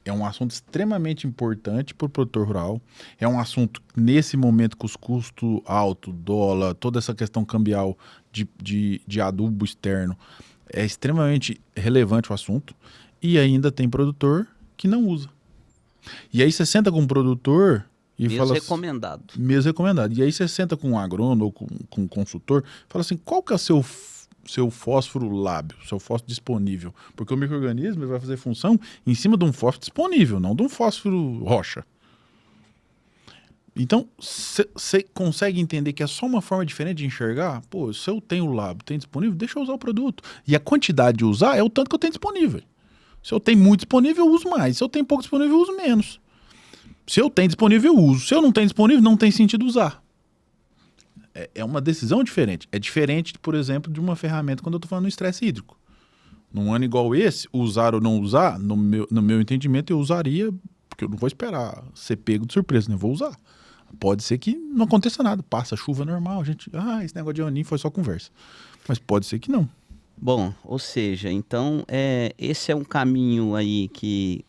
S2: É um assunto extremamente importante para o produtor rural. É um assunto, nesse momento, com os custos altos, dólar, toda essa questão cambial de adubo externo, é extremamente relevante o assunto. E ainda tem produtor que não usa. E aí você senta com um produtor e fala...
S1: recomendado.
S2: Mesmo recomendado. E aí você senta com um agrônomo ou com um consultor e fala assim, qual que é o seu fósforo lábio, seu fósforo disponível? Porque o micro-organismo vai fazer função em cima de um fósforo disponível, não de um fósforo rocha. Então, você consegue entender que é só uma forma diferente de enxergar? Pô, se eu tenho o lábio, tem disponível, deixa eu usar o produto. E a quantidade de usar é o tanto que eu tenho disponível. Se eu tenho muito disponível, eu uso mais. Se eu tenho pouco disponível, eu uso menos. Se eu tenho disponível, eu uso. Se eu não tenho disponível, não tem sentido usar. É uma decisão diferente. É diferente, por exemplo, de uma ferramenta quando eu estou falando no estresse hídrico. Num ano igual esse, usar ou não usar, no meu entendimento, eu usaria, porque eu não vou esperar ser pego de surpresa, né? Eu vou usar. Pode ser que não aconteça nada, passa chuva normal, a gente... esse negócio de aninho foi só conversa. Mas pode ser que não.
S1: Bom, ou seja, então, esse é um caminho aí que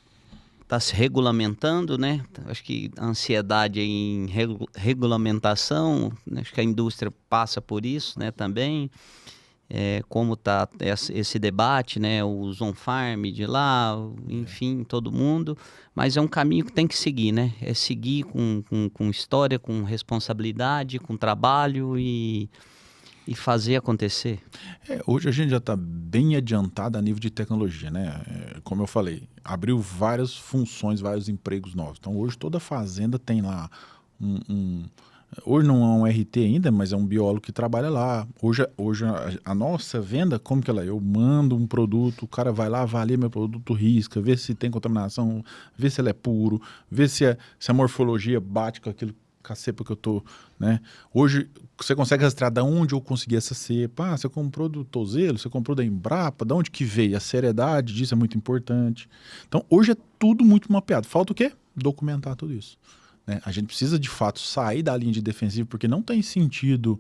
S1: está se regulamentando, né? Acho que a ansiedade em regulamentação, acho que a indústria passa por isso, né, também. Como está esse debate, né? Os on-farm de lá, enfim, todo mundo. Mas é um caminho que tem que seguir, né? É seguir com história, com responsabilidade, com trabalho e fazer acontecer.
S2: Hoje a gente já está bem adiantado a nível de tecnologia, né? Como eu falei, abriu várias funções, vários empregos novos. Então hoje toda fazenda tem lá hoje não é um RT ainda, mas é um biólogo que trabalha lá. Hoje a nossa venda, como que ela é? Eu mando um produto, o cara vai lá, avalia meu produto, risca, vê se tem contaminação, vê se ele é puro, vê se a morfologia bate com aquilo, com a cepa que eu tô, né? Hoje você consegue rastrear de onde eu consegui essa cepa. Você comprou do Tozelo, você comprou da Embrapa, de onde que veio? A seriedade disso é muito importante. Então hoje é tudo muito mapeado. Falta o quê? Documentar tudo isso. Né? A gente precisa, de fato, sair da linha de defensivo, porque não tem sentido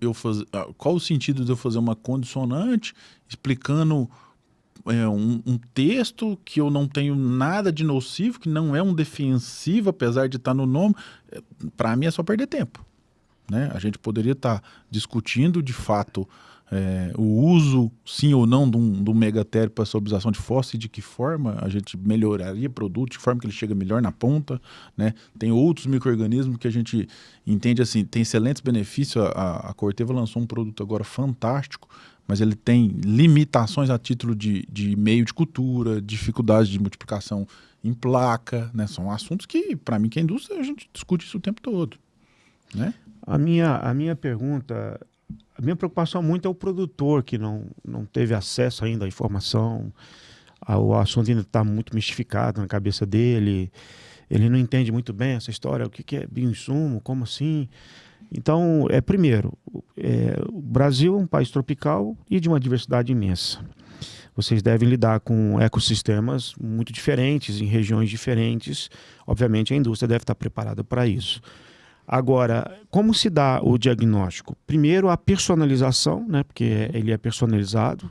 S2: eu fazer... Qual o sentido de eu fazer uma condicionante explicando um texto que eu não tenho nada de nocivo, que não é um defensivo, apesar de estar no nome, para mim é só perder tempo. Né? A gente poderia estar discutindo, de fato, o uso, sim ou não, do megatério para solubilização de fósforo e de que forma a gente melhoraria o produto, de forma que ele chega melhor na ponta. Né? Tem outros micro-organismos que a gente entende assim, tem excelentes benefícios. A Corteva lançou um produto agora fantástico, mas ele tem limitações a título de meio de cultura, dificuldade de multiplicação em placa. Né? São assuntos que, para mim, que é indústria, a gente discute isso o tempo todo. Né?
S3: A minha pergunta, a minha preocupação muito é o produtor que não teve acesso ainda à informação, o assunto ainda está muito mistificado na cabeça dele, ele não entende muito bem essa história, o que é bioinsumo, como assim? Então, primeiro, o Brasil é um país tropical e de uma diversidade imensa. Vocês devem lidar com ecossistemas muito diferentes, em regiões diferentes, obviamente a indústria deve estar preparada para isso. Agora, como se dá o diagnóstico? Primeiro, a personalização, né? Porque ele é personalizado,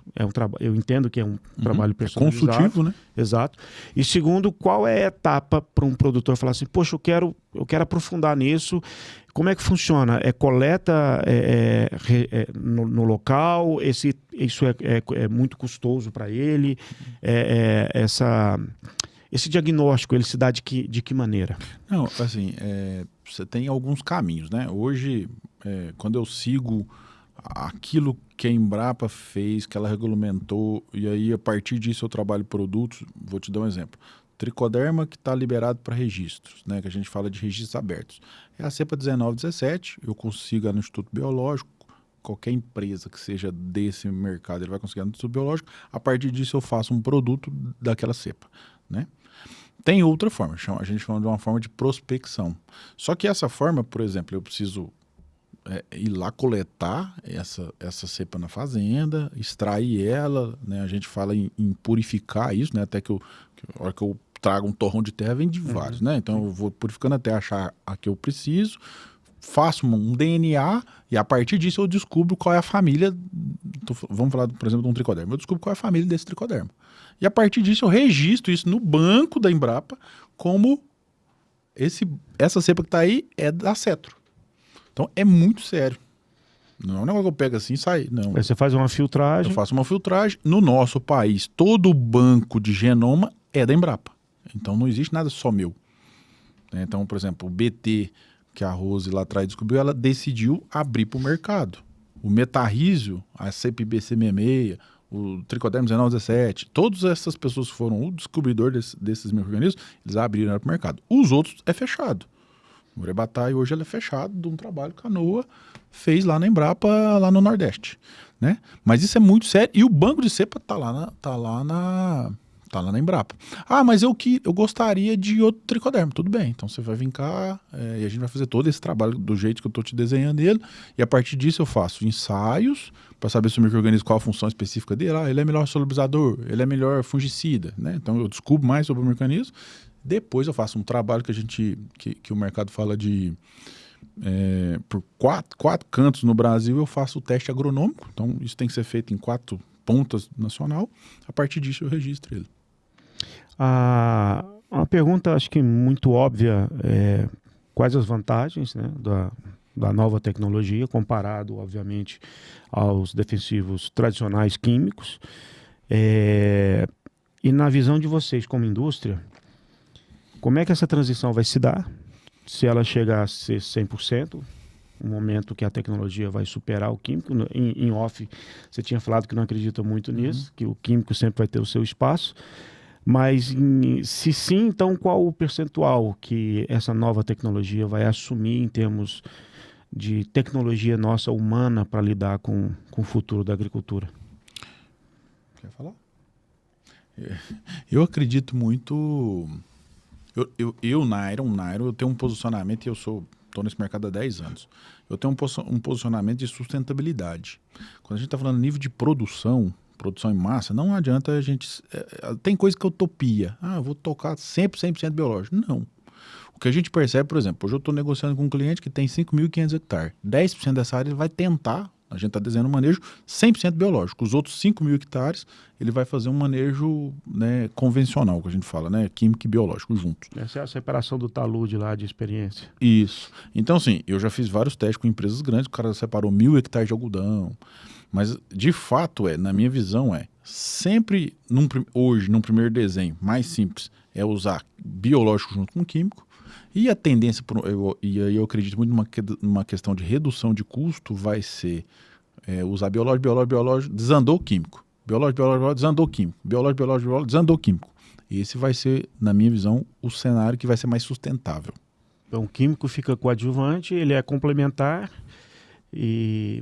S3: eu entendo que é um trabalho personalizado.
S2: É consultivo, né?
S3: Exato. E segundo, qual é a etapa para um produtor falar assim, poxa, eu quero aprofundar nisso, como é que funciona? É coleta no local? Isso é muito custoso para ele? Esse diagnóstico, ele se dá de que maneira?
S2: Não, assim, você tem alguns caminhos, né? Hoje, quando eu sigo aquilo que a Embrapa fez, que ela regulamentou, e aí a partir disso eu trabalho produtos, vou te dar um exemplo. Tricoderma que está liberado para registros, né? Que a gente fala de registros abertos. É a cepa 1917, eu consigo no Instituto Biológico, qualquer empresa que seja desse mercado, ele vai conseguir no Instituto Biológico, a partir disso eu faço um produto daquela cepa, né? Tem outra forma, a gente chama de uma forma de prospecção. Só que essa forma, por exemplo, eu preciso ir lá coletar essa cepa na fazenda, extrair ela, né? A gente fala em purificar isso, né? Até que a hora que eu trago um torrão de terra, vem de vários, né? Então eu vou purificando até achar a que eu preciso, faço um DNA e a partir disso eu descubro qual é a família. Vamos falar, por exemplo, de um tricoderma. Eu descubro qual é a família desse tricoderma. E a partir disso eu registro isso no banco da Embrapa como essa cepa que está aí é da Cetro. Então é muito sério. Não é um negócio que eu pego assim e sai. Não.
S3: Aí você faz uma filtragem.
S2: Eu faço uma filtragem. No nosso país, todo o banco de genoma é da Embrapa. Então não existe nada só meu. Então, por exemplo, o BT, que a Rose lá atrás descobriu, ela decidiu abrir para o mercado. O metarrísio, a CPB-C66, o Tricoderma 1917, todas essas pessoas que foram o descobridor desses micro-organismos, eles abriram para o mercado. Os outros é fechado. O Urebatá hoje ele é fechado de um trabalho que a NOAA fez lá na Embrapa, lá no Nordeste. Né? Mas isso é muito sério. E o banco de cepa está lá na Embrapa. Ah, mas eu gostaria de outro tricoderma. Tudo bem, então você vai vir cá e a gente vai fazer todo esse trabalho do jeito que eu estou te desenhando ele. E a partir disso eu faço ensaios para saber se o micro-organismo, qual a função específica dele. Ah, ele é melhor solubilizador, ele é melhor fungicida. Né? Então eu descubro mais sobre o micro-organismo. Depois eu faço um trabalho que o mercado fala de... por quatro cantos no Brasil eu faço o teste agronômico. Então isso tem que ser feito em 4 pontas nacional. A partir disso eu registro ele.
S3: Uma pergunta, acho que muito óbvia, quais as vantagens, né, da nova tecnologia, comparado, obviamente, aos defensivos tradicionais químicos. E na visão de vocês como indústria, como é que essa transição vai se dar? Se ela chegar a ser 100%, um momento que a tecnologia vai superar o químico. Em off, você tinha falado que não acredita muito nisso, que o químico sempre vai ter o seu espaço. Mas se sim, então qual o percentual que essa nova tecnologia vai assumir em termos de tecnologia nossa humana para lidar com o futuro da agricultura?
S2: Quer falar? Eu acredito muito... Nairo, eu tenho um posicionamento, e eu estou nesse mercado há 10 anos. Eu tenho um posicionamento de sustentabilidade. Quando a gente está falando nível de produção em massa, não adianta a gente... tem coisa que é utopia. Eu vou tocar sempre 100% biológico. Não. O que a gente percebe, por exemplo, hoje eu estou negociando com um cliente que tem 5.500 hectares. 10% dessa área ele vai tentar A gente está desenhando um manejo 100% biológico. Os outros 5 mil hectares, ele vai fazer um manejo, né, convencional, que a gente fala, né? Químico e biológico juntos.
S3: Essa é a separação do talude lá de experiência.
S2: Isso. Então, assim, eu já fiz vários testes com empresas grandes, o cara separou 1.000 hectares de algodão. Mas, de fato, na minha visão, sempre, hoje, num primeiro desenho mais simples, é usar biológico junto com químico. E a tendência, e aí eu acredito muito numa questão de redução de custo, vai ser usar biológico, desandou químico. Biológico, desandou químico. Biológico, desandou químico. Esse vai ser, na minha visão, o cenário que vai ser mais sustentável.
S3: Então, o químico fica coadjuvante, ele é complementar,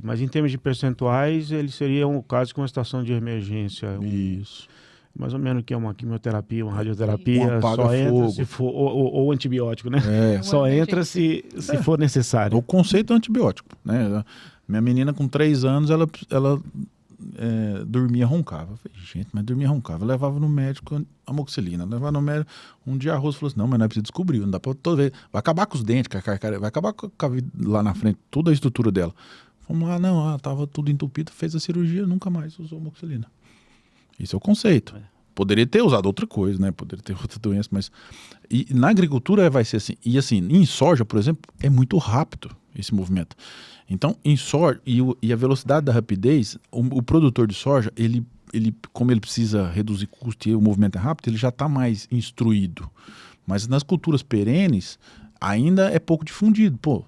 S3: mas em termos de percentuais, ele seria quase que uma estação de emergência.
S2: Isso.
S3: Mais ou menos que é uma quimioterapia, uma radioterapia,
S2: só entra
S3: se for, ou antibiótico, né? Só
S4: Uma
S3: entra se for necessário.
S2: O conceito é antibiótico, né? Minha menina com 3 anos, ela dormia, roncava. Eu falei, gente, mas dormia, roncava. Eu levava no médico amoxicilina. Levava no médico, um dia a Rosa falou assim, não, mas não é preciso descobrir, não dá pra toda vez. Vai acabar com os dentes, vai acabar com a vida lá na frente, toda a estrutura dela. Fomos lá, não, tava tudo entupido, fez a cirurgia, nunca mais usou amoxicilina. Esse é o conceito. Poderia ter usado outra coisa, né? Poderia ter outra doença, mas... E na agricultura vai ser assim. E assim, em soja, por exemplo, é muito rápido esse movimento. Então, em soja, e a velocidade da rapidez, o produtor de soja, ele, como ele precisa reduzir custo e o movimento é rápido, ele já está mais instruído. Mas nas culturas perenes, ainda é pouco difundido. Pô,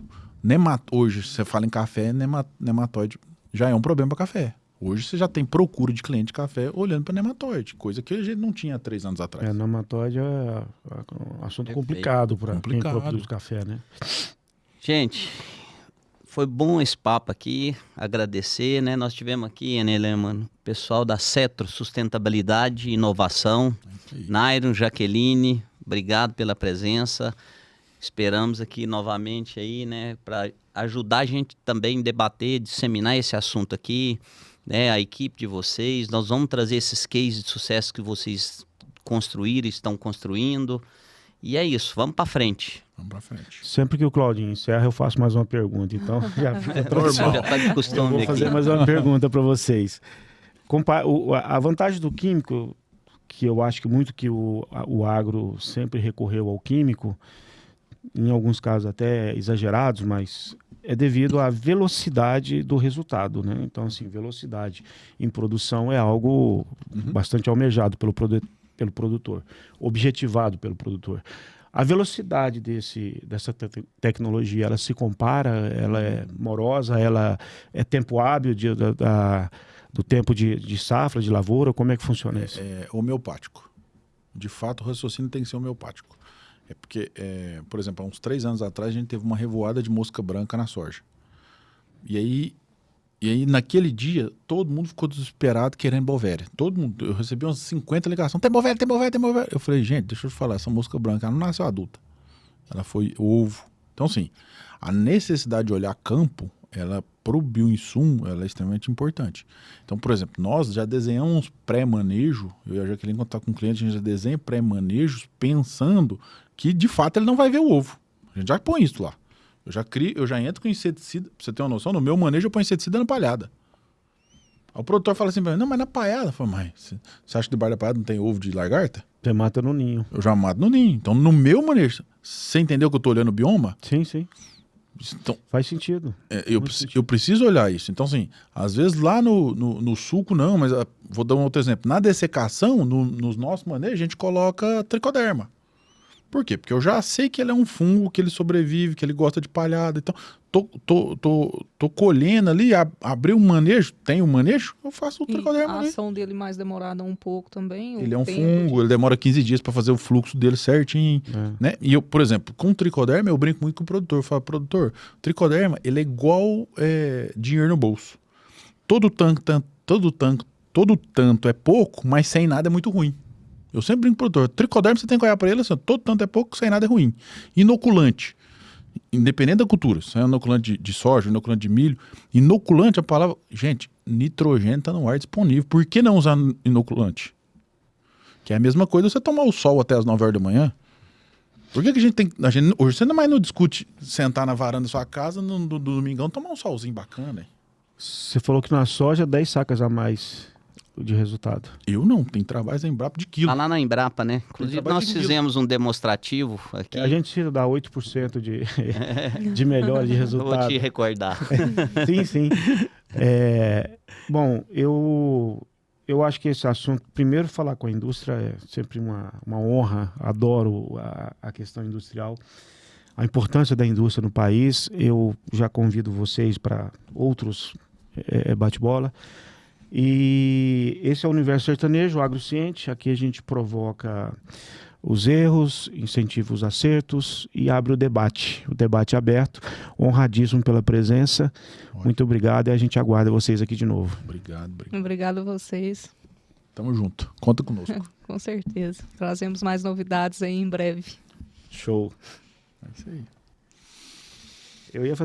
S2: hoje, você fala em café, nematóide já é um problema para café. Hoje você já tem procura de cliente de café olhando para nematóide, coisa que a gente não tinha 3 anos atrás.
S3: Nematóide é um assunto complicado para quem produz café, né?
S1: Gente, foi bom esse papo aqui, agradecer, né? Nós tivemos aqui, Lehmann, pessoal da Cetro Sustentabilidade e Inovação, Nairon, Jaqueline, obrigado pela presença. Esperamos aqui novamente aí, né, para ajudar a gente também a debater, disseminar esse assunto aqui, né, a equipe de vocês. Nós vamos trazer esses cases de sucesso que vocês construíram, estão construindo. E é isso, vamos para frente.
S2: Vamos para frente.
S3: Sempre que o Claudinho encerra, eu faço mais uma pergunta. Então, já fica
S1: normal. Já está de costume
S3: aqui. Vou fazer mais uma pergunta para vocês. A vantagem do químico, que eu acho que muito que o agro sempre recorreu ao químico, em alguns casos até exagerados, mas é devido à velocidade do resultado, né? Então, assim, velocidade em produção é algo bastante almejado pelo produtor, objetivado pelo produtor. A velocidade dessa tecnologia, ela se compara, ela é morosa, ela é tempo hábil do tempo de safra, de lavoura, como é que funciona isso?
S2: É homeopático. De fato, o raciocínio tem que ser homeopático. É porque, por exemplo, há uns 3 anos atrás, a gente teve uma revoada de mosca branca na soja. E aí naquele dia, todo mundo ficou desesperado querendo Bovéria. Todo mundo. Eu recebi umas 50 ligações. Tem Bovéria. Eu falei, gente, deixa eu te falar, essa mosca branca, ela não nasceu adulta. Ela foi ovo. Então, assim, a necessidade de olhar campo, ela, pro bioinsumo, ela é extremamente importante. Então, por exemplo, nós já desenhamos pré-manejo, eu e a Jaqueline, quando está com o cliente, a gente já desenha pré-manejos pensando que, de fato, ele não vai ver o ovo. A gente já põe isso lá. Eu já entro com inseticida, pra você ter uma noção, no meu manejo eu ponho inseticida na palhada. Aí o produtor fala assim, não, mas na palhada. Eu falo, mas você acha que debaixo da palhada não tem ovo de lagarta?
S3: Você mata no ninho.
S2: Eu já mato no ninho. Então, no meu manejo, você entendeu que eu tô olhando o bioma?
S3: Sim, sim.
S2: Então,
S3: faz sentido.
S2: Eu preciso olhar isso. Então, assim, às vezes lá no suco não, mas vou dar um outro exemplo. Na dessecação, nos nossos manejos, a gente coloca tricoderma. Por quê? Porque eu já sei que ele é um fungo, que ele sobrevive, que ele gosta de palhada. Então, tô colhendo ali, abri um manejo, tem um manejo, eu faço o tricoderma ali.
S4: A ação dele mais demorada um pouco também.
S2: Ele é um fungo, ele demora 15 dias para fazer o fluxo dele certinho, né? E eu, por exemplo, com o tricoderma, eu brinco muito com o produtor. Eu falo, produtor, o tricoderma, ele é igual dinheiro no bolso. Todo tanto é pouco, mas sem nada é muito ruim. Eu sempre brinco com o produtor. Tricoderma, você tem que olhar para ele assim, todo tanto é pouco, sem nada é ruim. Inoculante. Independente da cultura, se é inoculante de soja, inoculante de milho, inoculante, a palavra... Gente, nitrogênio está no ar disponível. Por que não usar inoculante? Que é a mesma coisa você tomar o sol até as 9 horas da manhã. Por que a gente tem... hoje você ainda mais não discute sentar na varanda da sua casa no domingão tomar um solzinho bacana, hein?
S3: Você falou que na soja 10 sacas a mais de resultado.
S2: Eu não, tem trabalhos da Embrapa de quilo.
S1: Tá lá na Embrapa, né? Inclusive,
S2: trabalho
S1: nós
S2: de quilo.
S1: fizemos um demonstrativo aqui.
S3: A gente tira dá 8% de melhor de
S1: Eu
S3: resultado.
S1: vou te recordar.
S3: Sim, sim. Bom, eu acho que esse assunto, primeiro falar com a indústria é sempre uma honra, adoro a questão industrial, a importância da indústria no país. Eu já convido vocês para outros bate-bola. E esse é o Universo Sertanejo, o Agrociente. Aqui a gente provoca os erros, incentiva os acertos e abre o debate aberto. Honradíssimo pela presença. Muito obrigado e a gente aguarda vocês aqui de novo.
S2: Obrigado.
S4: Obrigado a vocês.
S2: Tamo junto. Conta conosco.
S4: Com certeza. Trazemos mais novidades aí em breve.
S3: Show.
S2: É isso aí.
S3: Eu ia fazer